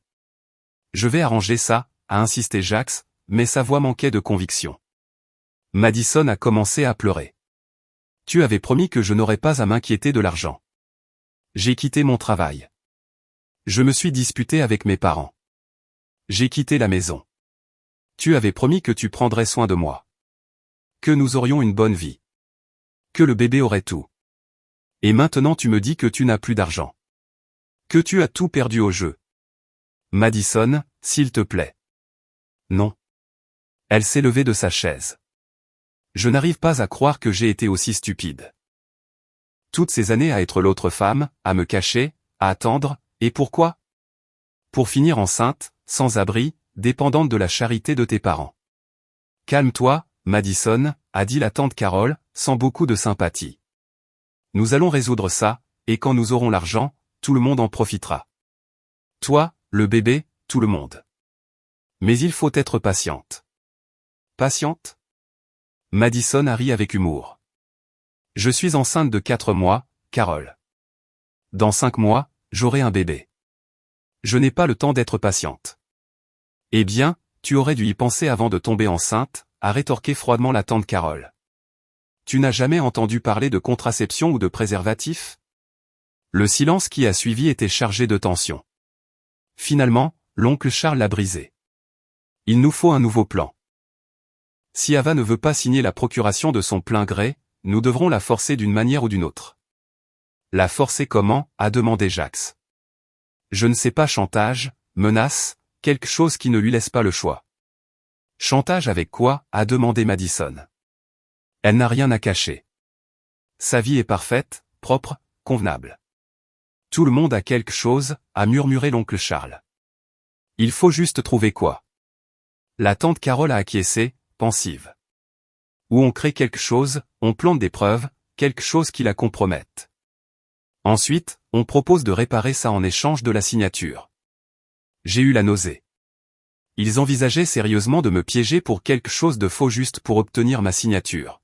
Je vais arranger ça, a insisté Jacques, mais sa voix manquait de conviction. Madison a commencé à pleurer. Tu avais promis que je n'aurais pas à m'inquiéter de l'argent. J'ai quitté mon travail. Je me suis disputé avec mes parents. J'ai quitté la maison. Tu avais promis que tu prendrais soin de moi. Que nous aurions une bonne vie. Que le bébé aurait tout. Et maintenant tu me dis que tu n'as plus d'argent. Que tu as tout perdu au jeu. Madison, s'il te plaît. Non. Elle s'est levée de sa chaise. Je n'arrive pas à croire que j'ai été aussi stupide. Toutes ces années à être l'autre femme, à me cacher, à attendre, et pourquoi? Pour finir enceinte, sans abri, dépendante de la charité de tes parents. Calme-toi, Madison, a dit la tante Carole, sans beaucoup de sympathie. Nous allons résoudre ça, et quand nous aurons l'argent, tout le monde en profitera. Toi, le bébé, tout le monde. Mais il faut être patiente. Patiente? Madison a ri avec humour. Je suis enceinte de 4 mois, Carole. Dans 5 mois, j'aurai un bébé. Je n'ai pas le temps d'être patiente. Eh bien, tu aurais dû y penser avant de tomber enceinte, a rétorqué froidement la tante Carole. Tu n'as jamais entendu parler de contraception ou de préservatif? Le silence qui a suivi était chargé de tension. Finalement, l'oncle Charles l'a brisé. Il nous faut un nouveau plan. Si Ava ne veut pas signer la procuration de son plein gré, nous devrons la forcer d'une manière ou d'une autre. La forcer comment? A demandé Jacques. Je ne sais pas, chantage, menace, quelque chose qui ne lui laisse pas le choix. Chantage avec quoi? A demandé Madison. Elle n'a rien à cacher. Sa vie est parfaite, propre, convenable. Tout le monde a quelque chose, a murmuré l'oncle Charles. Il faut juste trouver quoi. La tante Carole a acquiescé, pensive. Où on crée quelque chose, on plante des preuves, quelque chose qui la compromette. Ensuite, on propose de réparer ça en échange de la signature. J'ai eu la nausée. Ils envisageaient sérieusement de me piéger pour quelque chose de faux juste pour obtenir ma signature.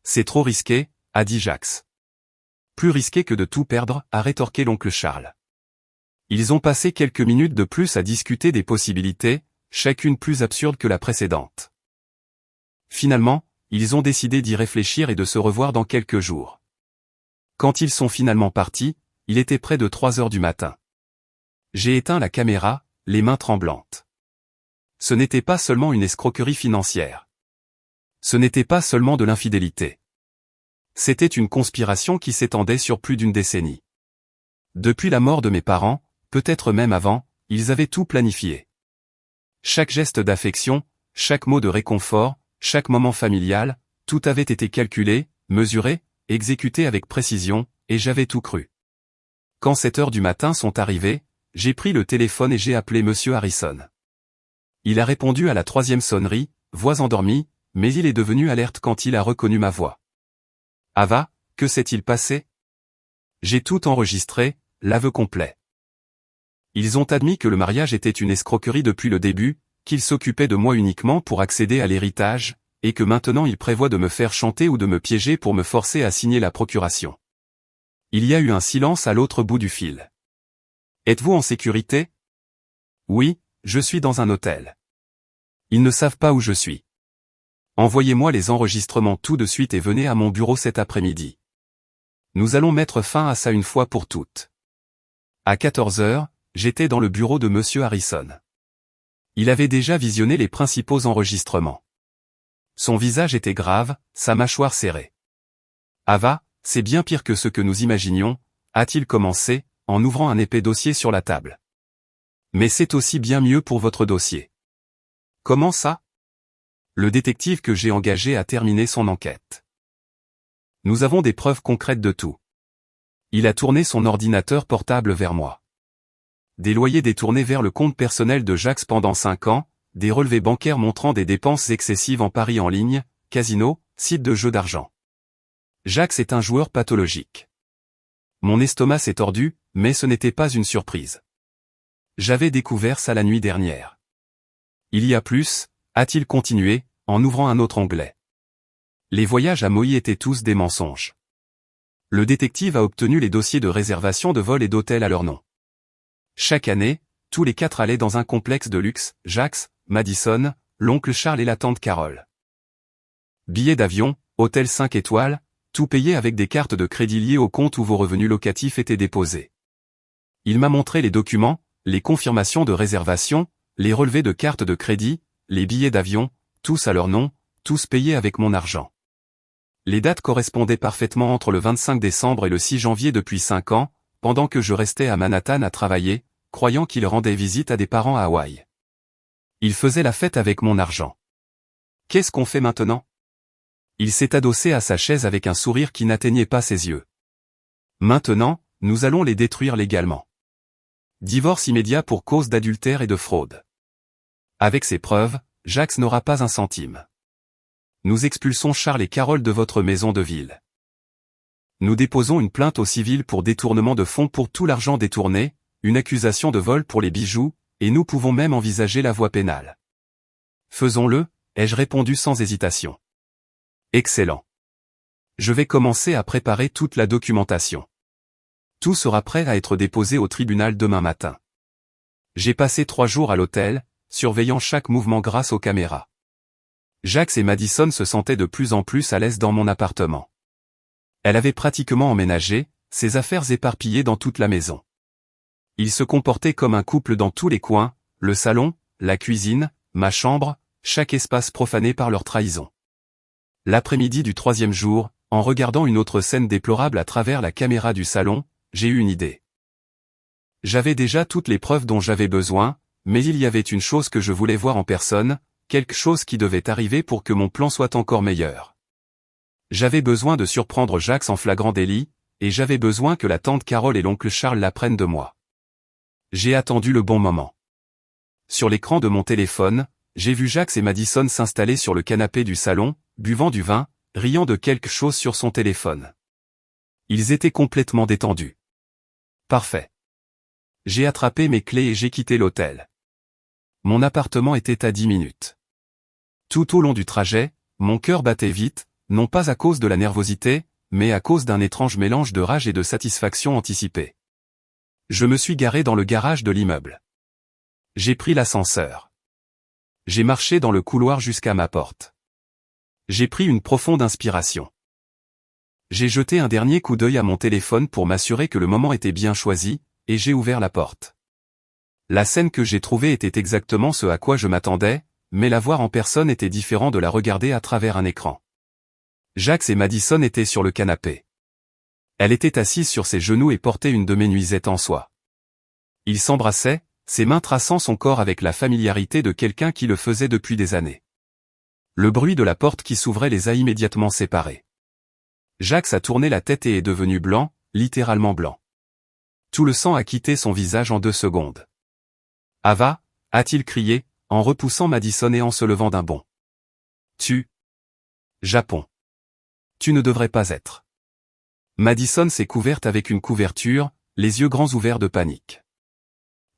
C'est trop risqué, a dit Jacques. Plus risqué que de tout perdre, a rétorqué l'oncle Charles. Ils ont passé quelques minutes de plus à discuter des possibilités, chacune plus absurde que la précédente. Finalement, ils ont décidé d'y réfléchir et de se revoir dans quelques jours. Quand ils sont finalement partis, il était près de 3 heures du matin. J'ai éteint la caméra, les mains tremblantes. Ce n'était pas seulement une escroquerie financière. Ce n'était pas seulement de l'infidélité. C'était une conspiration qui s'étendait sur plus d'une décennie. Depuis la mort de mes parents, peut-être même avant, ils avaient tout planifié. Chaque geste d'affection, chaque mot de réconfort, chaque moment familial, tout avait été calculé, mesuré, exécuté avec précision, et j'avais tout cru. Quand 7 heures du matin sont arrivées, j'ai pris le téléphone et j'ai appelé Monsieur Harrison. Il a répondu à la 3e sonnerie, voix endormie, mais il est devenu alerte quand il a reconnu ma voix. Ava, que s'est-il passé? J'ai tout enregistré, l'aveu complet. Ils ont admis que le mariage était une escroquerie depuis le début, qu'ils s'occupaient de moi uniquement pour accéder à l'héritage, et que maintenant ils prévoient de me faire chanter ou de me piéger pour me forcer à signer la procuration. Il y a eu un silence à l'autre bout du fil. Êtes-vous en sécurité? Oui, je suis dans un hôtel. Ils ne savent pas où je suis. Envoyez-moi les enregistrements tout de suite et venez à mon bureau cet après-midi. Nous allons mettre fin à ça une fois pour toutes. À 14 heures, j'étais dans le bureau de Monsieur Harrison. Il avait déjà visionné les principaux enregistrements. Son visage était grave, sa mâchoire serrée. Ava, c'est bien pire que ce que nous imaginions, a-t-il commencé, en ouvrant un épais dossier sur la table. Mais c'est aussi bien mieux pour votre dossier. Comment ça? Le détective que j'ai engagé a terminé son enquête. Nous avons des preuves concrètes de tout. Il a tourné son ordinateur portable vers moi. Des loyers détournés vers le compte personnel de Jacques pendant 5 ans, des relevés bancaires montrant des dépenses excessives en paris en ligne, casino, sites de jeux d'argent. Jacques est un joueur pathologique. Mon estomac s'est tordu, mais ce n'était pas une surprise. J'avais découvert ça la nuit dernière. Il y a plus, a-t-il continué, en ouvrant un autre onglet. Les voyages à Maui étaient tous des mensonges. Le détective a obtenu les dossiers de réservation de vol et d'hôtel à leur nom. Chaque année, tous les 4 allaient dans un complexe de luxe, Jacques, Madison, l'oncle Charles et la tante Carole. Billets d'avion, hôtel 5 étoiles, tout payé avec des cartes de crédit liées au compte où vos revenus locatifs étaient déposés. Il m'a montré les documents, les confirmations de réservation, les relevés de cartes de crédit, les billets d'avion, tous à leur nom, tous payés avec mon argent. Les dates correspondaient parfaitement entre le 25 décembre et le 6 janvier depuis 5 ans, pendant que je restais à Manhattan à travailler, croyant qu'il rendait visite à des parents à Hawaï. Il faisait la fête avec mon argent. Qu'est-ce qu'on fait maintenant? Il s'est adossé à sa chaise avec un sourire qui n'atteignait pas ses yeux. Maintenant, nous allons les détruire légalement. Divorce immédiat pour cause d'adultère et de fraude. Avec ces preuves, Jacques n'aura pas un centime. Nous expulsons Charles et Carole de votre maison de ville. Nous déposons une plainte au civil pour détournement de fonds pour tout l'argent détourné, une accusation de vol pour les bijoux, et nous pouvons même envisager la voie pénale. Faisons-le, ai-je répondu sans hésitation. Excellent. Je vais commencer à préparer toute la documentation. Tout sera prêt à être déposé au tribunal demain matin. J'ai passé 3 jours à l'hôtel, surveillant chaque mouvement grâce aux caméras. Jacques et Madison se sentaient de plus en plus à l'aise dans mon appartement. Elle avait pratiquement emménagé, ses affaires éparpillées dans toute la maison. Ils se comportaient comme un couple dans tous les coins, le salon, la cuisine, ma chambre, chaque espace profané par leur trahison. L'après-midi du 3e jour, en regardant une autre scène déplorable à travers la caméra du salon, j'ai eu une idée. J'avais déjà toutes les preuves dont j'avais besoin, mais il y avait une chose que je voulais voir en personne, quelque chose qui devait arriver pour que mon plan soit encore meilleur. J'avais besoin de surprendre Jacques en flagrant délit, et j'avais besoin que la tante Carole et l'oncle Charles l'apprennent de moi. J'ai attendu le bon moment. Sur l'écran de mon téléphone, j'ai vu Jax et Madison s'installer sur le canapé du salon, buvant du vin, riant de quelque chose sur son téléphone. Ils étaient complètement détendus. Parfait. J'ai attrapé mes clés et j'ai quitté l'hôtel. Mon appartement était à 10 minutes. Tout au long du trajet, mon cœur battait vite, non pas à cause de la nervosité, mais à cause d'un étrange mélange de rage et de satisfaction anticipée. Je me suis garé dans le garage de l'immeuble. J'ai pris l'ascenseur. J'ai marché dans le couloir jusqu'à ma porte. J'ai pris une profonde inspiration. J'ai jeté un dernier coup d'œil à mon téléphone pour m'assurer que le moment était bien choisi, et j'ai ouvert la porte. La scène que j'ai trouvée était exactement ce à quoi je m'attendais, mais la voir en personne était différent de la regarder à travers un écran. Jax et Madison étaient sur le canapé. Elle était assise sur ses genoux et portait une de mes nuisettes en soie. Ils s'embrassaient, ses mains traçant son corps avec la familiarité de quelqu'un qui le faisait depuis des années. Le bruit de la porte qui s'ouvrait les a immédiatement séparés. Jax a tourné la tête et est devenu blanc, littéralement blanc. Tout le sang a quitté son visage en 2 secondes. « Ava » a-t-il crié, en repoussant Madison et en se levant d'un bond. « Tu. Japon. Tu ne devrais pas être. » Madison s'est couverte avec une couverture, les yeux grands ouverts de panique.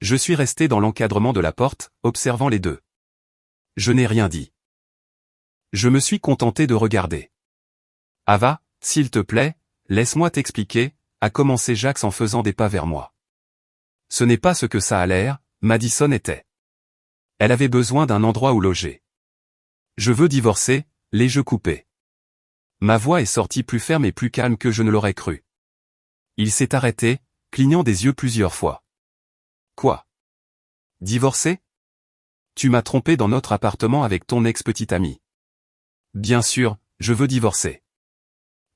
Je suis resté dans l'encadrement de la porte, observant les deux. Je n'ai rien dit. Je me suis contenté de regarder. « Ava, s'il te plaît, laisse-moi t'expliquer », a commencé Jax en faisant des pas vers moi. Ce n'est pas ce que ça a l'air, Madison était. Elle avait besoin d'un endroit où loger. Je veux divorcer, les jeux coupés. Ma voix est sortie plus ferme et plus calme que je ne l'aurais cru. Il s'est arrêté, clignant des yeux plusieurs fois. Quoi? Divorcer? Tu m'as trompé dans notre appartement avec ton ex-petite amie. Bien sûr, je veux divorcer.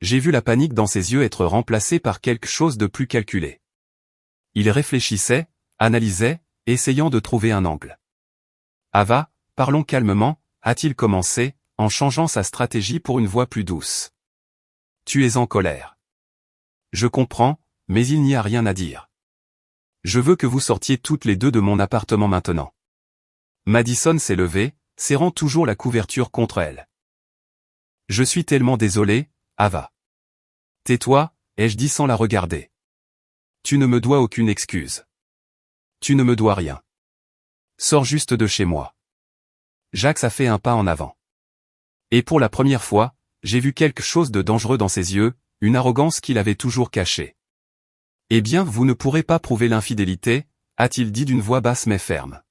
J'ai vu la panique dans ses yeux être remplacée par quelque chose de plus calculé. Il réfléchissait, analysait, essayant de trouver un angle. Ava, parlons calmement, a-t-il commencé, en changeant sa stratégie pour une voix plus douce. Tu es en colère. Je comprends, mais il n'y a rien à dire. Je veux que vous sortiez toutes les deux de mon appartement maintenant. Madison s'est levée, serrant toujours la couverture contre elle. Je suis tellement désolé, Ava. Tais-toi, ai-je dit sans la regarder. Tu ne me dois aucune excuse. Tu ne me dois rien. Sors juste de chez moi. Jax a fait un pas en avant. Et pour la première fois, j'ai vu quelque chose de dangereux dans ses yeux, une arrogance qu'il avait toujours cachée. Eh bien, vous ne pourrez pas prouver l'infidélité, a-t-il dit d'une voix basse mais ferme.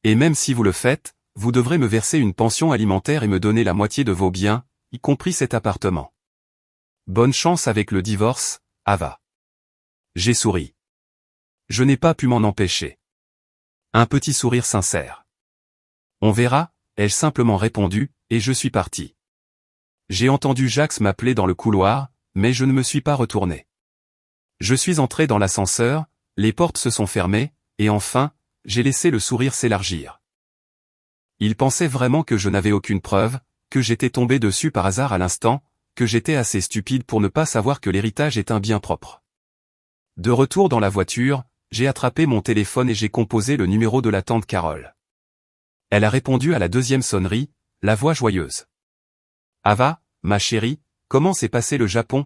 Et même si vous le faites, vous devrez me verser une pension alimentaire et me donner la moitié de vos biens, y compris cet appartement. Bonne chance avec le divorce, Ava. J'ai souri. Je n'ai pas pu m'en empêcher. Un petit sourire sincère. On verra, ai-je simplement répondu, et je suis parti. J'ai entendu Jax m'appeler dans le couloir, mais je ne me suis pas retourné. Je suis entré dans l'ascenseur, les portes se sont fermées, et enfin, j'ai laissé le sourire s'élargir. Il pensait vraiment que je n'avais aucune preuve, que j'étais tombé dessus par hasard à l'instant, que j'étais assez stupide pour ne pas savoir que l'héritage est un bien propre. De retour dans la voiture, j'ai attrapé mon téléphone et j'ai composé le numéro de la tante Carole. Elle a répondu à la 2e sonnerie, la voix joyeuse. Ava, ma chérie, comment s'est passé le Japon?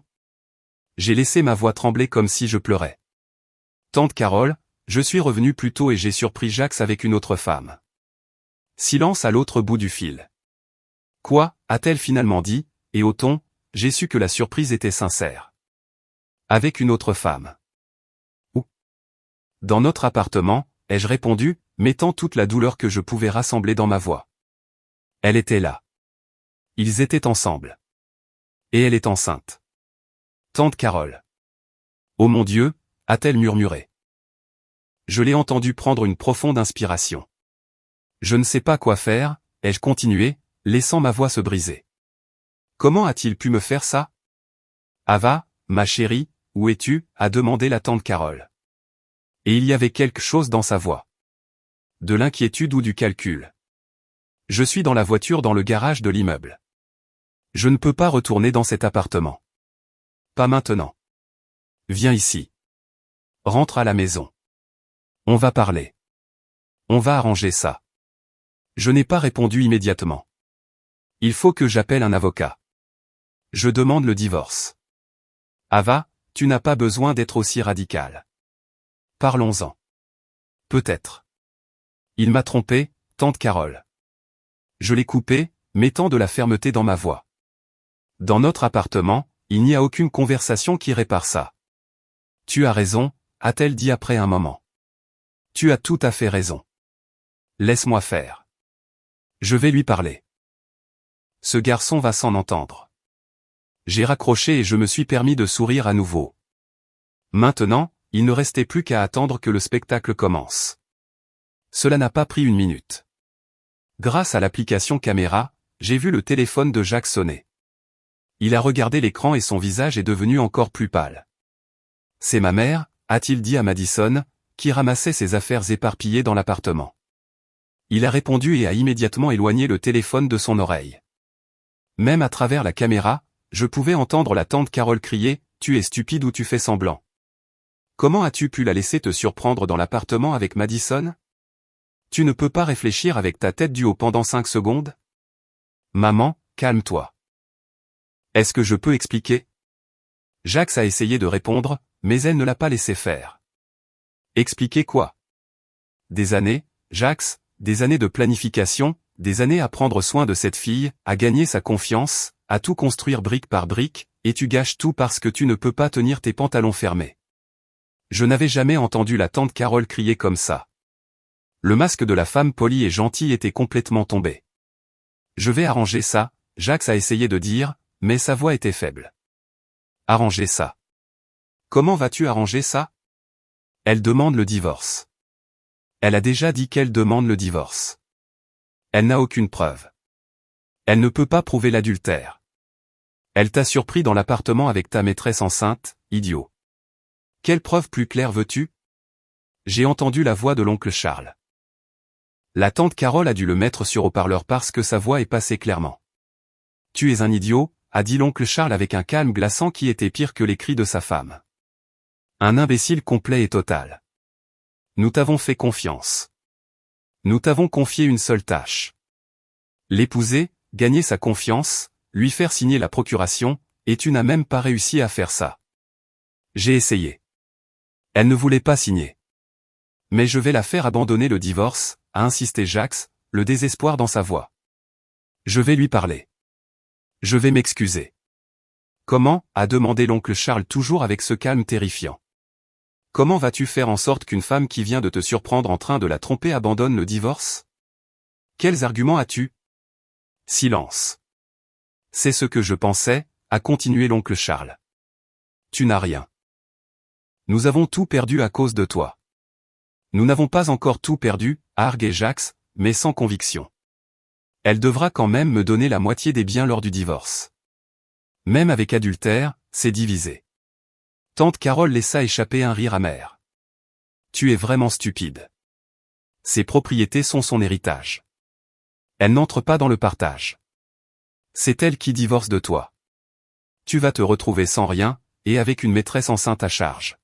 J'ai laissé ma voix trembler comme si je pleurais. Tante Carole, je suis revenu plus tôt et j'ai surpris Jax avec une autre femme. Silence à l'autre bout du fil. Quoi, a-t-elle finalement dit, et au ton, j'ai su que la surprise était sincère. Avec une autre femme. Où? Dans notre appartement, ai-je répondu, mettant toute la douleur que je pouvais rassembler dans ma voix. Elle était là. Ils étaient ensemble. Et elle est enceinte. Tante Carole. Oh mon Dieu, a-t-elle murmuré. Je l'ai entendu prendre une profonde inspiration. Je ne sais pas quoi faire, ai-je continué, laissant ma voix se briser. Comment a-t-il pu me faire ça? Ava, ma chérie, où es-tu? A demandé la tante Carole. Et il y avait quelque chose dans sa voix. De l'inquiétude ou du calcul. Je suis dans la voiture dans le garage de l'immeuble. Je ne peux pas retourner dans cet appartement. Pas maintenant. Viens ici. Rentre à la maison. On va parler. On va arranger ça. Je n'ai pas répondu immédiatement. Il faut que j'appelle un avocat. Je demande le divorce. Ava, tu n'as pas besoin d'être aussi radical. Parlons-en. Peut-être. Il m'a trompé, tante Carole. Je l'ai coupé, mettant de la fermeté dans ma voix. Dans notre appartement, il n'y a aucune conversation qui répare ça. Tu as raison, a-t-elle dit après un moment. Tu as tout à fait raison. Laisse-moi faire. Je vais lui parler. Ce garçon va s'en entendre. J'ai raccroché et je me suis permis de sourire à nouveau. Maintenant, il ne restait plus qu'à attendre que le spectacle commence. Cela n'a pas pris une minute. Grâce à l'application caméra, j'ai vu le téléphone de Jacques sonner. Il a regardé l'écran et son visage est devenu encore plus pâle. C'est ma mère, a-t-il dit à Madison, qui ramassait ses affaires éparpillées dans l'appartement. Il a répondu et a immédiatement éloigné le téléphone de son oreille. Même à travers la caméra, je pouvais entendre la tante Carole crier « Tu es stupide ou tu fais semblant ?» Comment as-tu pu la laisser te surprendre dans l'appartement avec Madison? Tu ne peux pas réfléchir avec ta tête du haut pendant 5 secondes? Maman, calme-toi. Est-ce que je peux expliquer? Jacques a essayé de répondre, mais elle ne l'a pas laissé faire. Expliquer quoi? Des années, Jacques, des années de planification, des années à prendre soin de cette fille, à gagner sa confiance, à tout construire brique par brique, et tu gâches tout parce que tu ne peux pas tenir tes pantalons fermés. Je n'avais jamais entendu la tante Carole crier comme ça. Le masque de la femme polie et gentille était complètement tombé. Je vais arranger ça, Jacques a essayé de dire, mais sa voix était faible. Arranger ça. Comment vas-tu arranger ça? Elle demande le divorce. Elle a déjà dit qu'elle demande le divorce. Elle n'a aucune preuve. Elle ne peut pas prouver l'adultère. Elle t'a surpris dans l'appartement avec ta maîtresse enceinte, idiot. Quelle preuve plus claire veux-tu? J'ai entendu la voix de l'oncle Charles. La tante Carole a dû le mettre sur haut-parleur parce que sa voix est passée clairement. Tu es un idiot, a dit l'oncle Charles avec un calme glaçant qui était pire que les cris de sa femme. Un imbécile complet et total. Nous t'avons fait confiance. Nous t'avons confié une seule tâche. L'épouser, gagner sa confiance, lui faire signer la procuration, et tu n'as même pas réussi à faire ça. J'ai essayé. Elle ne voulait pas signer. Mais je vais la faire abandonner le divorce, a insisté Jacques, le désespoir dans sa voix. Je vais lui parler. Je vais m'excuser. Comment, a demandé l'oncle Charles toujours avec ce calme terrifiant. Comment vas-tu faire en sorte qu'une femme qui vient de te surprendre en train de la tromper abandonne le divorce? Quels arguments as-tu? Silence. C'est ce que je pensais, a continué l'oncle Charles. Tu n'as rien. Nous avons tout perdu à cause de toi. Nous n'avons pas encore tout perdu, a argué Jacques, mais sans conviction. Elle devra quand même me donner la moitié des biens lors du divorce. Même avec adultère, c'est divisé. Tante Carole laissa échapper un rire amer. Tu es vraiment stupide. Ces propriétés sont son héritage. Elle n'entre pas dans le partage. C'est elle qui divorce de toi. Tu vas te retrouver sans rien, et avec une maîtresse enceinte à charge.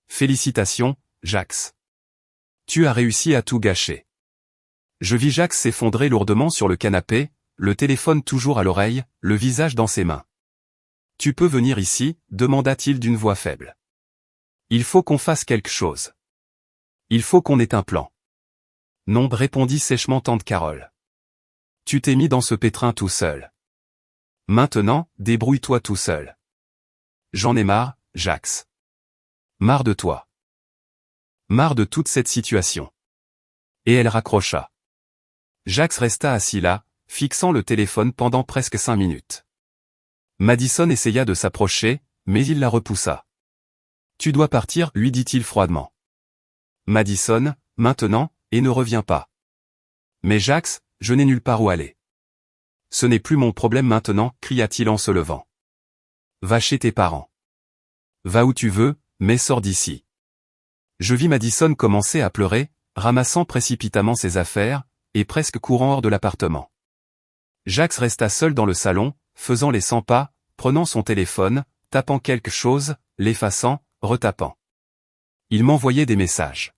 Félicitations, Jacques. Tu as réussi à tout gâcher. Je vis Jacques s'effondrer lourdement sur le canapé, le téléphone toujours à l'oreille, le visage dans ses mains. Tu peux venir ici, demanda-t-il d'une voix faible. Il faut qu'on fasse quelque chose. Il faut qu'on ait un plan. Non, répondit sèchement tante Carole. Tu t'es mis dans ce pétrin tout seul. Maintenant, débrouille-toi tout seul. J'en ai marre, Jacques. Marre de toi. Marre de toute cette situation. Et elle raccrocha. Jacques resta assis là, fixant le téléphone pendant presque 5 minutes. Madison essaya de s'approcher, mais il la repoussa. Tu dois partir, lui dit-il froidement. Madison, maintenant, et ne reviens pas. Mais Jacques, je n'ai nulle part où aller. Ce n'est plus mon problème maintenant, cria-t-il en se levant. Va chez tes parents. Va où tu veux, mais sors d'ici. Je vis Madison commencer à pleurer, ramassant précipitamment ses affaires, et presque courant hors de l'appartement. Jacques resta seul dans le salon, faisant les 100 pas, prenant son téléphone, tapant quelque chose, l'effaçant, retapant. Il m'envoyait des messages.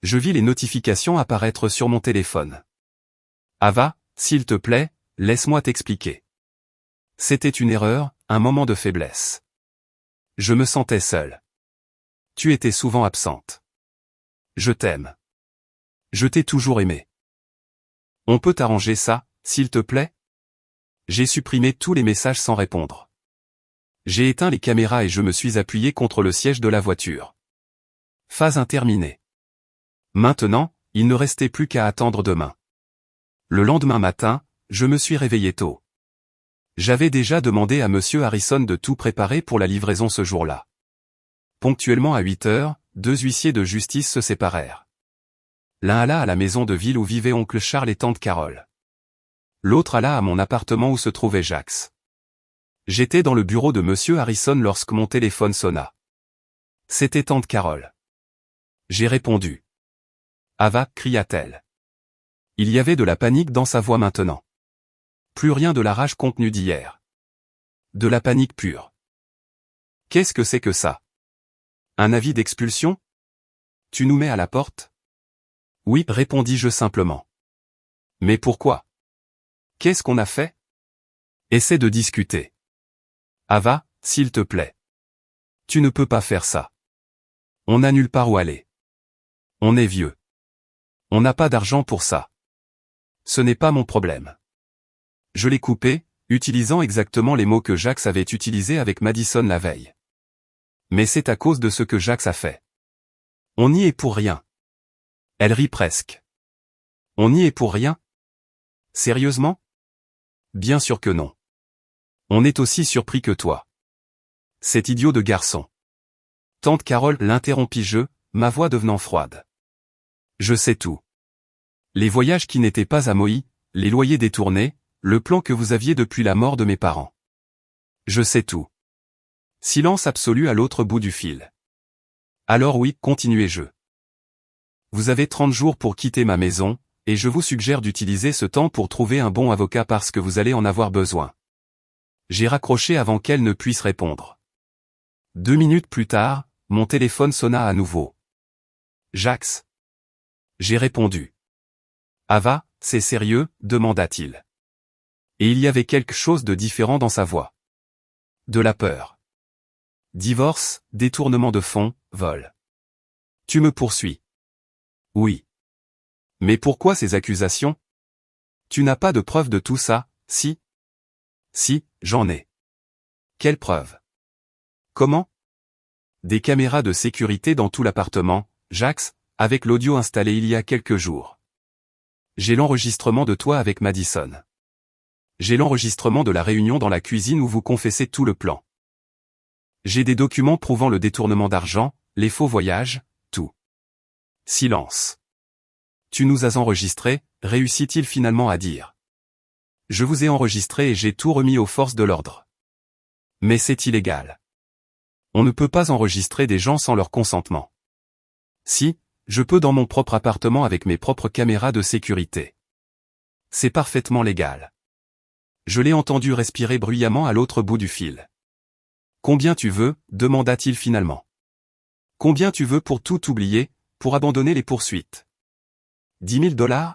Je vis les notifications apparaître sur mon téléphone. Ava, s'il te plaît, laisse-moi t'expliquer. C'était une erreur, un moment de faiblesse. Je me sentais seul. Tu étais souvent absente. Je t'aime. Je t'ai toujours aimé. On peut arranger ça, s'il te plaît? J'ai supprimé tous les messages sans répondre. J'ai éteint les caméras et je me suis appuyé contre le siège de la voiture. Phase 1 terminée. Maintenant, il ne restait plus qu'à attendre demain. Le lendemain matin, je me suis réveillé tôt. J'avais déjà demandé à Monsieur Harrison de tout préparer pour la livraison ce jour-là. Ponctuellement à 8 heures, 2 huissiers de justice se séparèrent. L'un alla à la maison de ville où vivait oncle Charles et tante Carole. L'autre alla à mon appartement où se trouvait Jax. J'étais dans le bureau de Monsieur Harrison lorsque mon téléphone sonna. C'était tante Carole. J'ai répondu. Ava, cria-t-elle. Il y avait de la panique dans sa voix maintenant. Plus rien de la rage contenue d'hier. De la panique pure. Qu'est-ce que c'est que ça? Un avis d'expulsion? Tu nous mets à la porte? Oui, répondis-je simplement. Mais pourquoi? Qu'est-ce qu'on a fait? Essaie de discuter. Ava, s'il te plaît. Tu ne peux pas faire ça. On n'a nulle part où aller. On est vieux. On n'a pas d'argent pour ça. Ce n'est pas mon problème. Je l'ai coupé, utilisant exactement les mots que Jax avait utilisés avec Madison la veille. Mais c'est à cause de ce que Jax a fait. On y est pour rien. Elle rit presque. On y est pour rien? Sérieusement? Bien sûr que non. On est aussi surpris que toi. Cet idiot de garçon. Tante Carole l'interrompit-je, ma voix devenant froide. Je sais tout. Les voyages qui n'étaient pas à Moïse, les loyers détournés, le plan que vous aviez depuis la mort de mes parents. Je sais tout. Silence absolu à l'autre bout du fil. Alors oui, continuai-je. Vous avez 30 jours pour quitter ma maison, et je vous suggère d'utiliser ce temps pour trouver un bon avocat parce que vous allez en avoir besoin. J'ai raccroché avant qu'elle ne puisse répondre. 2 minutes plus tard, mon téléphone sonna à nouveau. Jax. J'ai répondu. Ava, c'est sérieux, demanda-t-il. Et il y avait quelque chose de différent dans sa voix. De la peur. Divorce, détournement de fonds, vol. Tu me poursuis. Oui. Mais pourquoi ces accusations? Tu n'as pas de preuve de tout ça, si? Si, j'en ai. Quelle preuve? Comment? Des caméras de sécurité dans tout l'appartement, Jax, avec l'audio installé il y a quelques jours. J'ai l'enregistrement de toi avec Madison. J'ai l'enregistrement de la réunion dans la cuisine où vous confessez tout le plan. J'ai des documents prouvant le détournement d'argent, les faux voyages, tout. Silence. Tu nous as enregistrés, réussit-il finalement à dire. Je vous ai enregistré et j'ai tout remis aux forces de l'ordre. Mais c'est illégal. On ne peut pas enregistrer des gens sans leur consentement. Si, je peux dans mon propre appartement avec mes propres caméras de sécurité. C'est parfaitement légal. Je l'ai entendu respirer bruyamment à l'autre bout du fil. Combien tu veux, demanda-t-il finalement. Combien tu veux pour tout oublier, pour abandonner les poursuites? 10 000 $?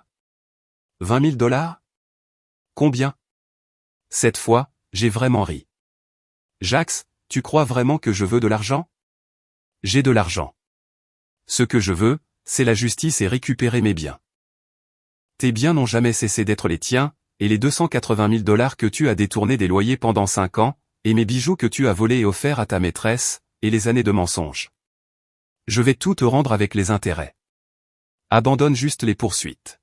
20 000 $? Combien? Cette fois, j'ai vraiment ri. Jax, tu crois vraiment que je veux de l'argent? J'ai de l'argent. Ce que je veux, c'est la justice et récupérer mes biens. Tes biens n'ont jamais cessé d'être les tiens, et les 280 000 $ que tu as détournés des loyers pendant 5 ans, et mes bijoux que tu as volés et offerts à ta maîtresse, et les années de mensonges. Je vais tout te rendre avec les intérêts. Abandonne juste les poursuites.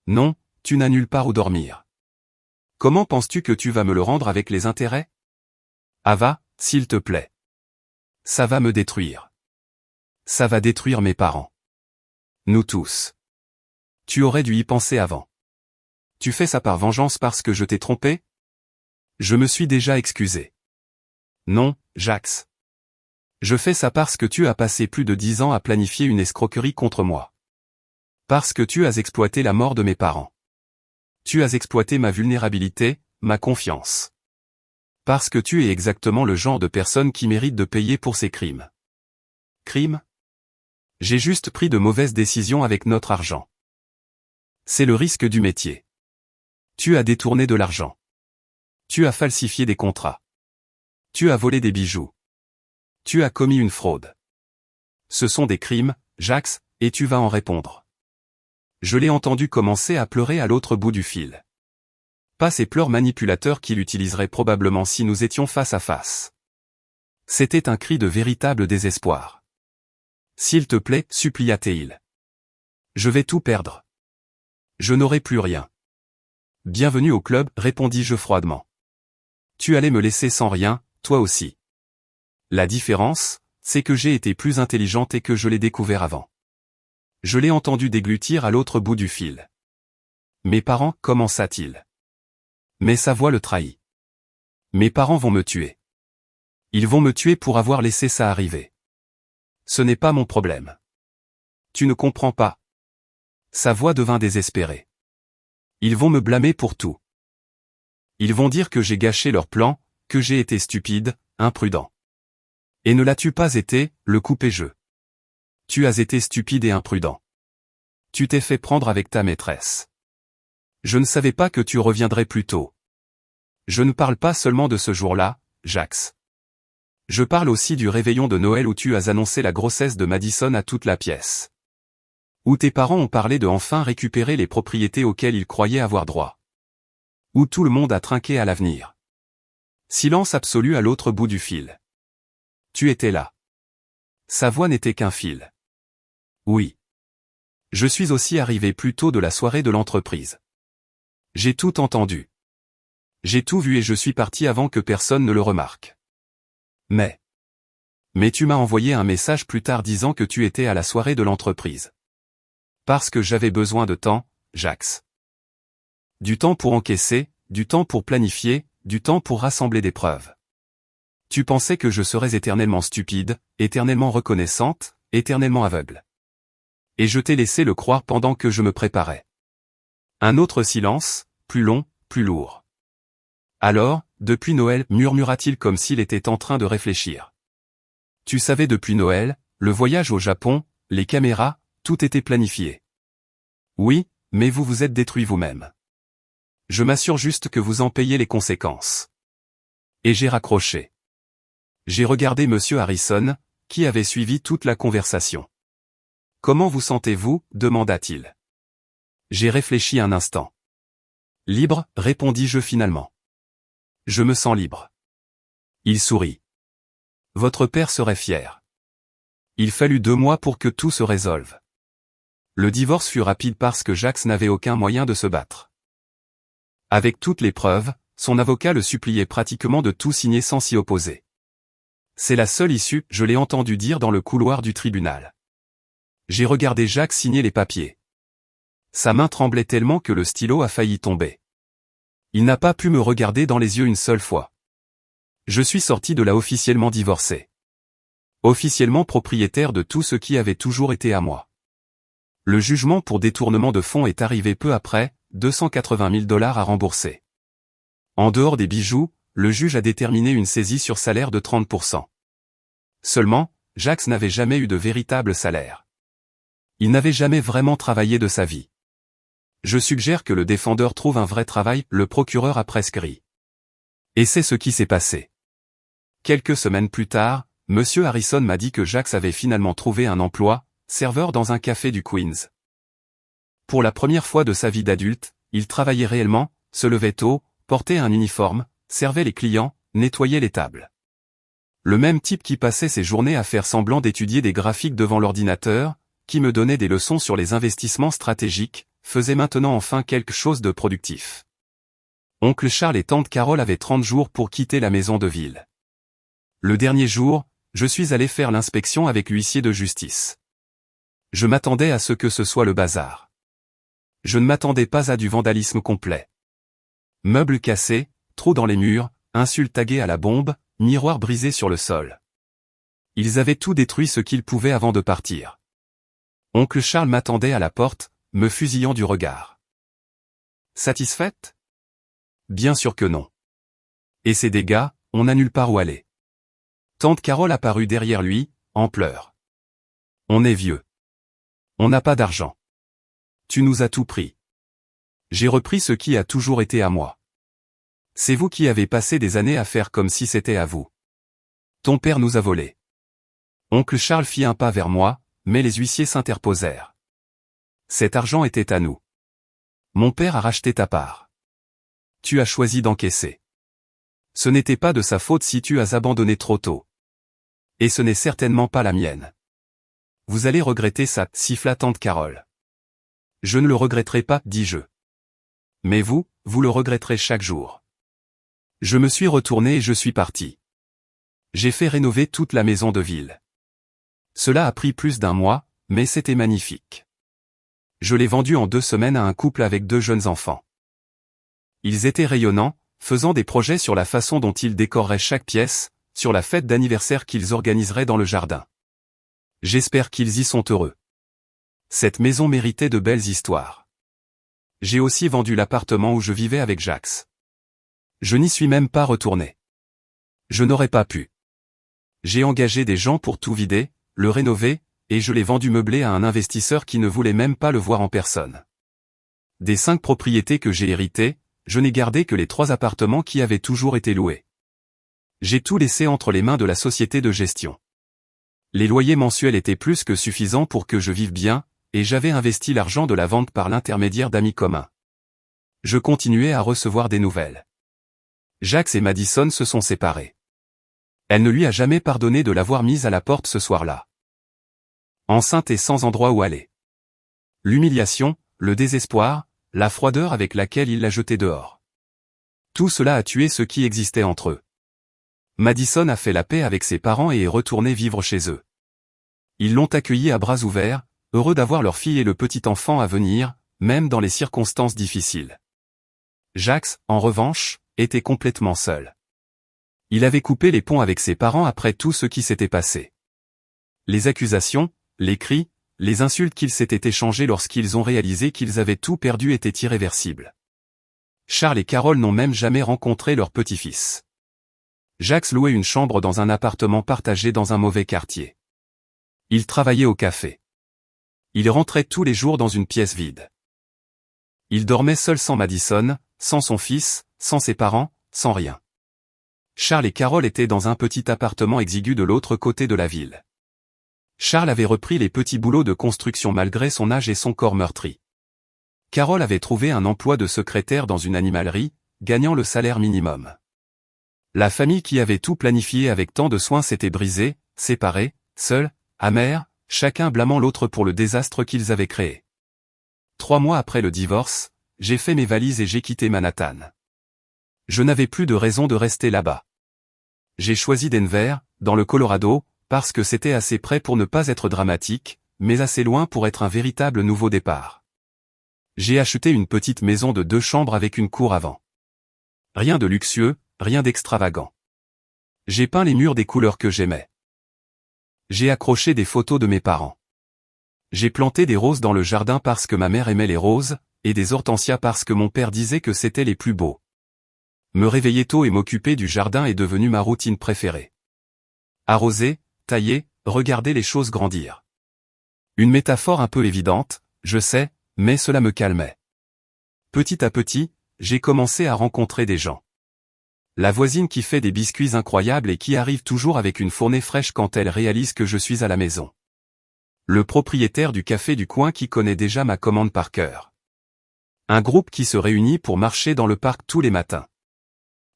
Non, tu n'as nulle part où dormir. Comment penses-tu que tu vas me le rendre avec les intérêts? Ava, s'il te plaît. Ça va me détruire. Ça va détruire mes parents. Nous tous. Tu aurais dû y penser avant. Tu fais ça par vengeance parce que je t'ai trompé? Je me suis déjà excusé. Non, Jax. Je fais ça parce que tu as passé plus de 10 ans à planifier une escroquerie contre moi. Parce que tu as exploité la mort de mes parents. Tu as exploité ma vulnérabilité, ma confiance. Parce que tu es exactement le genre de personne qui mérite de payer pour ses crimes. Crimes? J'ai juste pris de mauvaises décisions avec notre argent. C'est le risque du métier. Tu as détourné de l'argent. Tu as falsifié des contrats. Tu as volé des bijoux. Tu as commis une fraude. Ce sont des crimes, Jax, et tu vas en répondre. Je l'ai entendu commencer à pleurer à l'autre bout du fil. Pas ces pleurs manipulateurs qu'il utiliserait probablement si nous étions face à face. C'était un cri de véritable désespoir. S'il te plaît, supplia-t-il. Je vais tout perdre. Je n'aurai plus rien. Bienvenue au club, répondis-je froidement. Tu allais me laisser sans rien, toi aussi. La différence, c'est que j'ai été plus intelligente et que je l'ai découvert avant. Je l'ai entendu déglutir à l'autre bout du fil. Mes parents, commença-t-il. Mais sa voix le trahit. Mes parents vont me tuer. Ils vont me tuer pour avoir laissé ça arriver. Ce n'est pas mon problème. Tu ne comprends pas. Sa voix devint désespérée. Ils vont me blâmer pour tout. Ils vont dire que j'ai gâché leur plan, que j'ai été stupide, imprudent. Et ne l'as-tu pas été, le coupai-je. Tu as été stupide et imprudent. Tu t'es fait prendre avec ta maîtresse. Je ne savais pas que tu reviendrais plus tôt. Je ne parle pas seulement de ce jour-là, Jax. Je parle aussi du réveillon de Noël où tu as annoncé la grossesse de Madison à toute la pièce. Où tes parents ont parlé de enfin récupérer les propriétés auxquelles ils croyaient avoir droit. Où tout le monde a trinqué à l'avenir. Silence absolu à l'autre bout du fil. Tu étais là. Sa voix n'était qu'un fil. Oui. Je suis aussi arrivé plus tôt de la soirée de l'entreprise. J'ai tout entendu. J'ai tout vu et je suis parti avant que personne ne le remarque. Mais tu m'as envoyé un message plus tard disant que tu étais à la soirée de l'entreprise. Parce que j'avais besoin de temps, Jax. Du temps pour encaisser, du temps pour planifier, du temps pour rassembler des preuves. Tu pensais que je serais éternellement stupide, éternellement reconnaissante, éternellement aveugle. Et je t'ai laissé le croire pendant que je me préparais. Un autre silence, plus long, plus lourd. Alors, depuis Noël, murmura-t-il comme s'il était en train de réfléchir. Tu savais depuis Noël, le voyage au Japon, les caméras, tout était planifié. Oui, mais vous vous êtes détruit vous-même. Je m'assure juste que vous en payez les conséquences. Et j'ai raccroché. J'ai regardé Monsieur Harrison, qui avait suivi toute la conversation. Comment vous sentez-vous, demanda-t-il. J'ai réfléchi un instant. Libre, répondis-je finalement. Je me sens libre. Il sourit. Votre père serait fier. Il fallut 2 mois pour que tout se résolve. Le divorce fut rapide parce que Jax n'avait aucun moyen de se battre. Avec toutes les preuves, son avocat le suppliait pratiquement de tout signer sans s'y opposer. C'est la seule issue, je l'ai entendu dire dans le couloir du tribunal. J'ai regardé Jax signer les papiers. Sa main tremblait tellement que le stylo a failli tomber. Il n'a pas pu me regarder dans les yeux une seule fois. Je suis sorti de là officiellement divorcé. Officiellement propriétaire de tout ce qui avait toujours été à moi. Le jugement pour détournement de fonds est arrivé peu après, 280 000 $ à rembourser. En dehors des bijoux, le juge a déterminé une saisie sur salaire de 30%. Seulement, Jax n'avait jamais eu de véritable salaire. Il n'avait jamais vraiment travaillé de sa vie. Je suggère que le défendeur trouve un vrai travail, le procureur a prescrit. Et c'est ce qui s'est passé. Quelques semaines plus tard, Monsieur Harrison m'a dit que Jax avait finalement trouvé un emploi, serveur dans un café du Queens. Pour la première fois de sa vie d'adulte, il travaillait réellement, se levait tôt, portait un uniforme, servait les clients, nettoyait les tables. Le même type qui passait ses journées à faire semblant d'étudier des graphiques devant l'ordinateur, qui me donnait des leçons sur les investissements stratégiques, faisait maintenant enfin quelque chose de productif. Oncle Charles et tante Carole avaient 30 jours pour quitter la maison de ville. Le dernier jour, je suis allé faire l'inspection avec l'huissier de justice. Je m'attendais à ce que ce soit le bazar. Je ne m'attendais pas à du vandalisme complet. Meubles cassés, trous dans les murs, insultes taguées à la bombe, miroirs brisés sur le sol. Ils avaient tout détruit ce qu'ils pouvaient avant de partir. Oncle Charles m'attendait à la porte, me fusillant du regard. Satisfaite? Bien sûr que non. Et ces dégâts, on n'a nulle part où aller. Tante Carole apparut derrière lui, en pleurs. On est vieux. On n'a pas d'argent. Tu nous as tout pris. J'ai repris ce qui a toujours été à moi. C'est vous qui avez passé des années à faire comme si c'était à vous. Ton père nous a volés. Oncle Charles fit un pas vers moi, mais les huissiers s'interposèrent. Cet argent était à nous. Mon père a racheté ta part. Tu as choisi d'encaisser. Ce n'était pas de sa faute si tu as abandonné trop tôt. Et ce n'est certainement pas la mienne. Vous allez regretter ça, siffla tante Carole. Je ne le regretterai pas, dis-je. Mais vous, vous le regretterez chaque jour. Je me suis retourné et je suis parti. J'ai fait rénover toute la maison de ville. Cela a pris plus d'1 mois, mais c'était magnifique. Je l'ai vendue en 2 semaines à un couple avec 2 jeunes enfants. Ils étaient rayonnants, faisant des projets sur la façon dont ils décoreraient chaque pièce, sur la fête d'anniversaire qu'ils organiseraient dans le jardin. J'espère qu'ils y sont heureux. Cette maison méritait de belles histoires. J'ai aussi vendu l'appartement où je vivais avec Jacques. Je n'y suis même pas retourné. Je n'aurais pas pu. J'ai engagé des gens pour tout vider, le rénover, et je l'ai vendu meublé à un investisseur qui ne voulait même pas le voir en personne. Des 5 propriétés que j'ai héritées, je n'ai gardé que les 3 appartements qui avaient toujours été loués. J'ai tout laissé entre les mains de la société de gestion. Les loyers mensuels étaient plus que suffisants pour que je vive bien, et j'avais investi l'argent de la vente par l'intermédiaire d'amis communs. Je continuais à recevoir des nouvelles. Jacques et Madison se sont séparés. Elle ne lui a jamais pardonné de l'avoir mise à la porte ce soir-là. Enceinte et sans endroit où aller. L'humiliation, le désespoir, la froideur avec laquelle il l'a jetée dehors. Tout cela a tué ce qui existait entre eux. Madison a fait la paix avec ses parents et est retourné vivre chez eux. Ils l'ont accueilli à bras ouverts, heureux d'avoir leur fille et le petit enfant à venir, même dans les circonstances difficiles. Jacques, en revanche, était complètement seul. Il avait coupé les ponts avec ses parents après tout ce qui s'était passé. Les accusations, les cris, les insultes qu'ils s'étaient échangés lorsqu'ils ont réalisé qu'ils avaient tout perdu étaient irréversibles. Charles et Carole n'ont même jamais rencontré leur petit-fils. Jacques louait une chambre dans un appartement partagé dans un mauvais quartier. Il travaillait au café. Il rentrait tous les jours dans une pièce vide. Il dormait seul sans Madison, sans son fils, sans ses parents, sans rien. Charles et Carole étaient dans un petit appartement exigu de l'autre côté de la ville. Charles avait repris les petits boulots de construction malgré son âge et son corps meurtri. Carole avait trouvé un emploi de secrétaire dans une animalerie, gagnant le salaire minimum. La famille qui avait tout planifié avec tant de soin s'était brisée, séparée, seule, amère, chacun blâmant l'autre pour le désastre qu'ils avaient créé. 3 mois après le divorce, j'ai fait mes valises et j'ai quitté Manhattan. Je n'avais plus de raison de rester là-bas. J'ai choisi Denver, dans le Colorado, parce que c'était assez près pour ne pas être dramatique, mais assez loin pour être un véritable nouveau départ. J'ai acheté une petite maison de 2 chambres avec une cour avant. Rien de luxueux, rien d'extravagant. J'ai peint les murs des couleurs que j'aimais. J'ai accroché des photos de mes parents. J'ai planté des roses dans le jardin parce que ma mère aimait les roses, et des hortensias parce que mon père disait que c'étaient les plus beaux. Me réveiller tôt et m'occuper du jardin est devenu ma routine préférée. Arroser, tailler, regarder les choses grandir. Une métaphore un peu évidente, je sais, mais cela me calmait. Petit à petit, j'ai commencé à rencontrer des gens. La voisine qui fait des biscuits incroyables et qui arrive toujours avec une fournée fraîche quand elle réalise que je suis à la maison. Le propriétaire du café du coin qui connaît déjà ma commande par cœur. Un groupe qui se réunit pour marcher dans le parc tous les matins.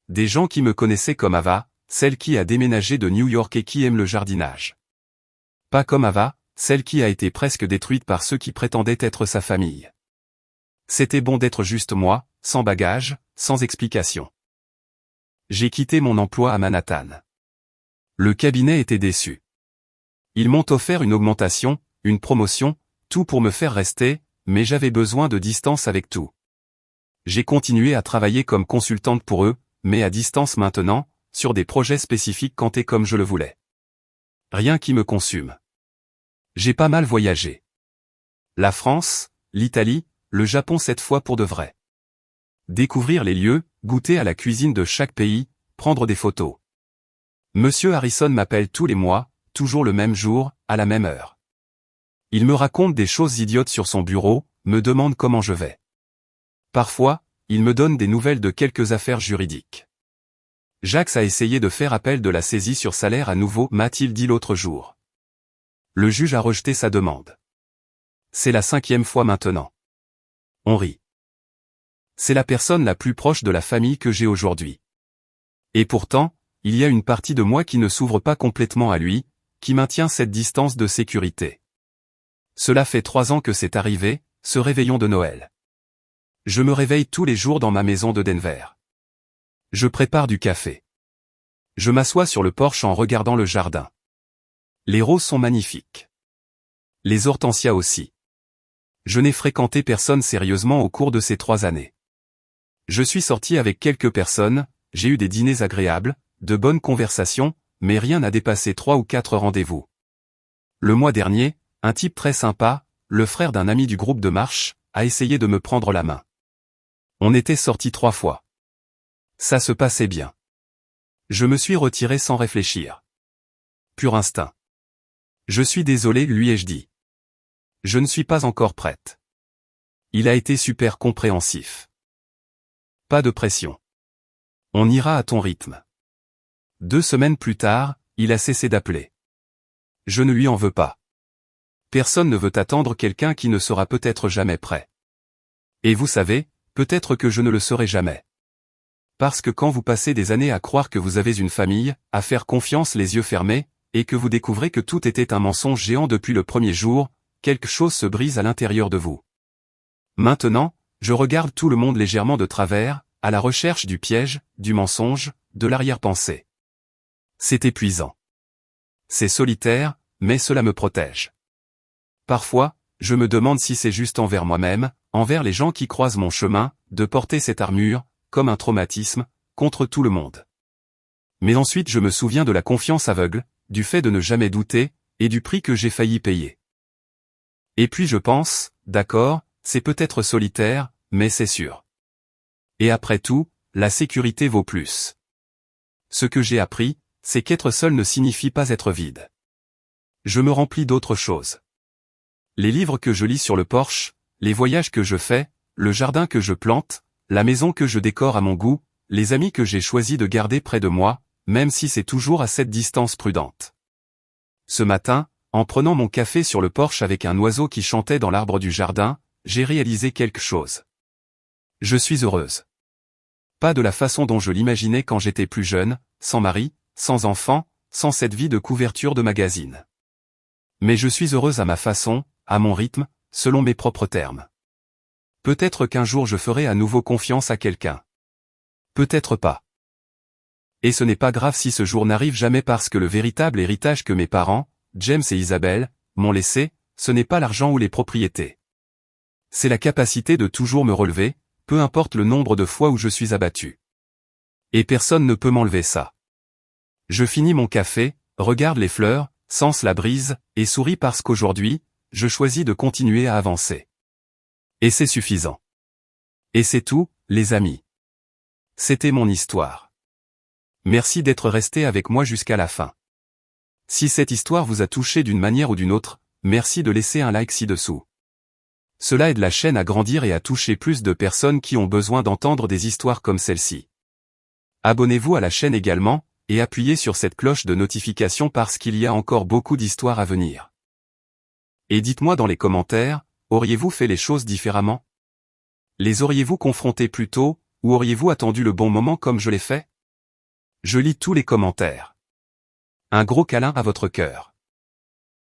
Des gens qui me connaissaient comme Ava, celle qui a déménagé de New York et qui aime le jardinage. Pas comme Ava, celle qui a été presque détruite par ceux qui prétendaient être sa famille. C'était bon d'être juste moi, sans bagage, sans explication. J'ai quitté mon emploi à Manhattan. Le cabinet était déçu. Ils m'ont offert une augmentation, une promotion, tout pour me faire rester, mais j'avais besoin de distance avec tout. J'ai continué à travailler comme consultante pour eux, mais à distance maintenant, sur des projets spécifiques quand et comme je le voulais. Rien qui me consume. J'ai pas mal voyagé. La France, l'Italie, le Japon cette fois pour de vrai. Découvrir les lieux, goûter à la cuisine de chaque pays, prendre des photos. Monsieur Harrison m'appelle tous les mois, toujours le même jour, à la même heure. Il me raconte des choses idiotes sur son bureau, me demande comment je vais. Parfois, il me donne des nouvelles de quelques affaires juridiques. Jax a essayé de faire appel de la saisie sur salaire à nouveau, m'a-t-il dit l'autre jour. Le juge a rejeté sa demande. C'est la 5e fois maintenant. On rit. C'est la personne la plus proche de la famille que j'ai aujourd'hui. Et pourtant, il y a une partie de moi qui ne s'ouvre pas complètement à lui, qui maintient cette distance de sécurité. Cela fait 3 ans que c'est arrivé, ce réveillon de Noël. Je me réveille tous les jours dans ma maison de Denver. Je prépare du café. Je m'assois sur le porche en regardant le jardin. Les roses sont magnifiques. Les hortensias aussi. Je n'ai fréquenté personne sérieusement au cours de ces 3 années. Je suis sorti avec quelques personnes, j'ai eu des dîners agréables, de bonnes conversations, mais rien n'a dépassé 3 ou 4 rendez-vous. Le mois dernier, un type très sympa, le frère d'un ami du groupe de marche, a essayé de me prendre la main. On était sortis 3 fois. Ça se passait bien. Je me suis retiré sans réfléchir. Pur instinct. Je suis désolé, lui ai-je dit. Je ne suis pas encore prête. Il a été super compréhensif. Pas de pression. On ira à ton rythme. 2 semaines plus tard, il a cessé d'appeler. Je ne lui en veux pas. Personne ne veut attendre quelqu'un qui ne sera peut-être jamais prêt. Et vous savez, peut-être que je ne le serai jamais. Parce que quand vous passez des années à croire que vous avez une famille, à faire confiance les yeux fermés, et que vous découvrez que tout était un mensonge géant depuis le premier jour, quelque chose se brise à l'intérieur de vous. Maintenant, je regarde tout le monde légèrement de travers, à la recherche du piège, du mensonge, de l'arrière-pensée. C'est épuisant. C'est solitaire, mais cela me protège. Parfois, je me demande si c'est juste envers moi-même, envers les gens qui croisent mon chemin, de porter cette armure, comme un traumatisme, contre tout le monde. Mais ensuite je me souviens de la confiance aveugle, du fait de ne jamais douter, et du prix que j'ai failli payer. Et puis je pense, d'accord, c'est peut-être solitaire, mais c'est sûr. Et après tout, la sécurité vaut plus. Ce que j'ai appris, c'est qu'être seul ne signifie pas être vide. Je me remplis d'autres choses. Les livres que je lis sur le porche, les voyages que je fais, le jardin que je plante, la maison que je décore à mon goût, les amis que j'ai choisi de garder près de moi, même si c'est toujours à cette distance prudente. Ce matin, en prenant mon café sur le porche avec un oiseau qui chantait dans l'arbre du jardin, j'ai réalisé quelque chose. Je suis heureuse. Pas de la façon dont je l'imaginais quand j'étais plus jeune, sans mari, sans enfant, sans cette vie de couverture de magazine. Mais je suis heureuse à ma façon, à mon rythme, selon mes propres termes. Peut-être qu'un jour je ferai à nouveau confiance à quelqu'un. Peut-être pas. Et ce n'est pas grave si ce jour n'arrive jamais parce que le véritable héritage que mes parents, James et Isabelle, m'ont laissé, ce n'est pas l'argent ou les propriétés. C'est la capacité de toujours me relever, peu importe le nombre de fois où je suis abattu. Et personne ne peut m'enlever ça. Je finis mon café, regarde les fleurs, sens la brise, et souris parce qu'aujourd'hui, je choisis de continuer à avancer. Et c'est suffisant. Et c'est tout, les amis. C'était mon histoire. Merci d'être resté avec moi jusqu'à la fin. Si cette histoire vous a touché d'une manière ou d'une autre, merci de laisser un like ci-dessous. Cela aide la chaîne à grandir et à toucher plus de personnes qui ont besoin d'entendre des histoires comme celle-ci. Abonnez-vous à la chaîne également, et appuyez sur cette cloche de notification parce qu'il y a encore beaucoup d'histoires à venir. Et dites-moi dans les commentaires, auriez-vous fait les choses différemment? Les auriez-vous confrontés plus tôt, ou auriez-vous attendu le bon moment comme je l'ai fait? Je lis tous les commentaires. Un gros câlin à votre cœur.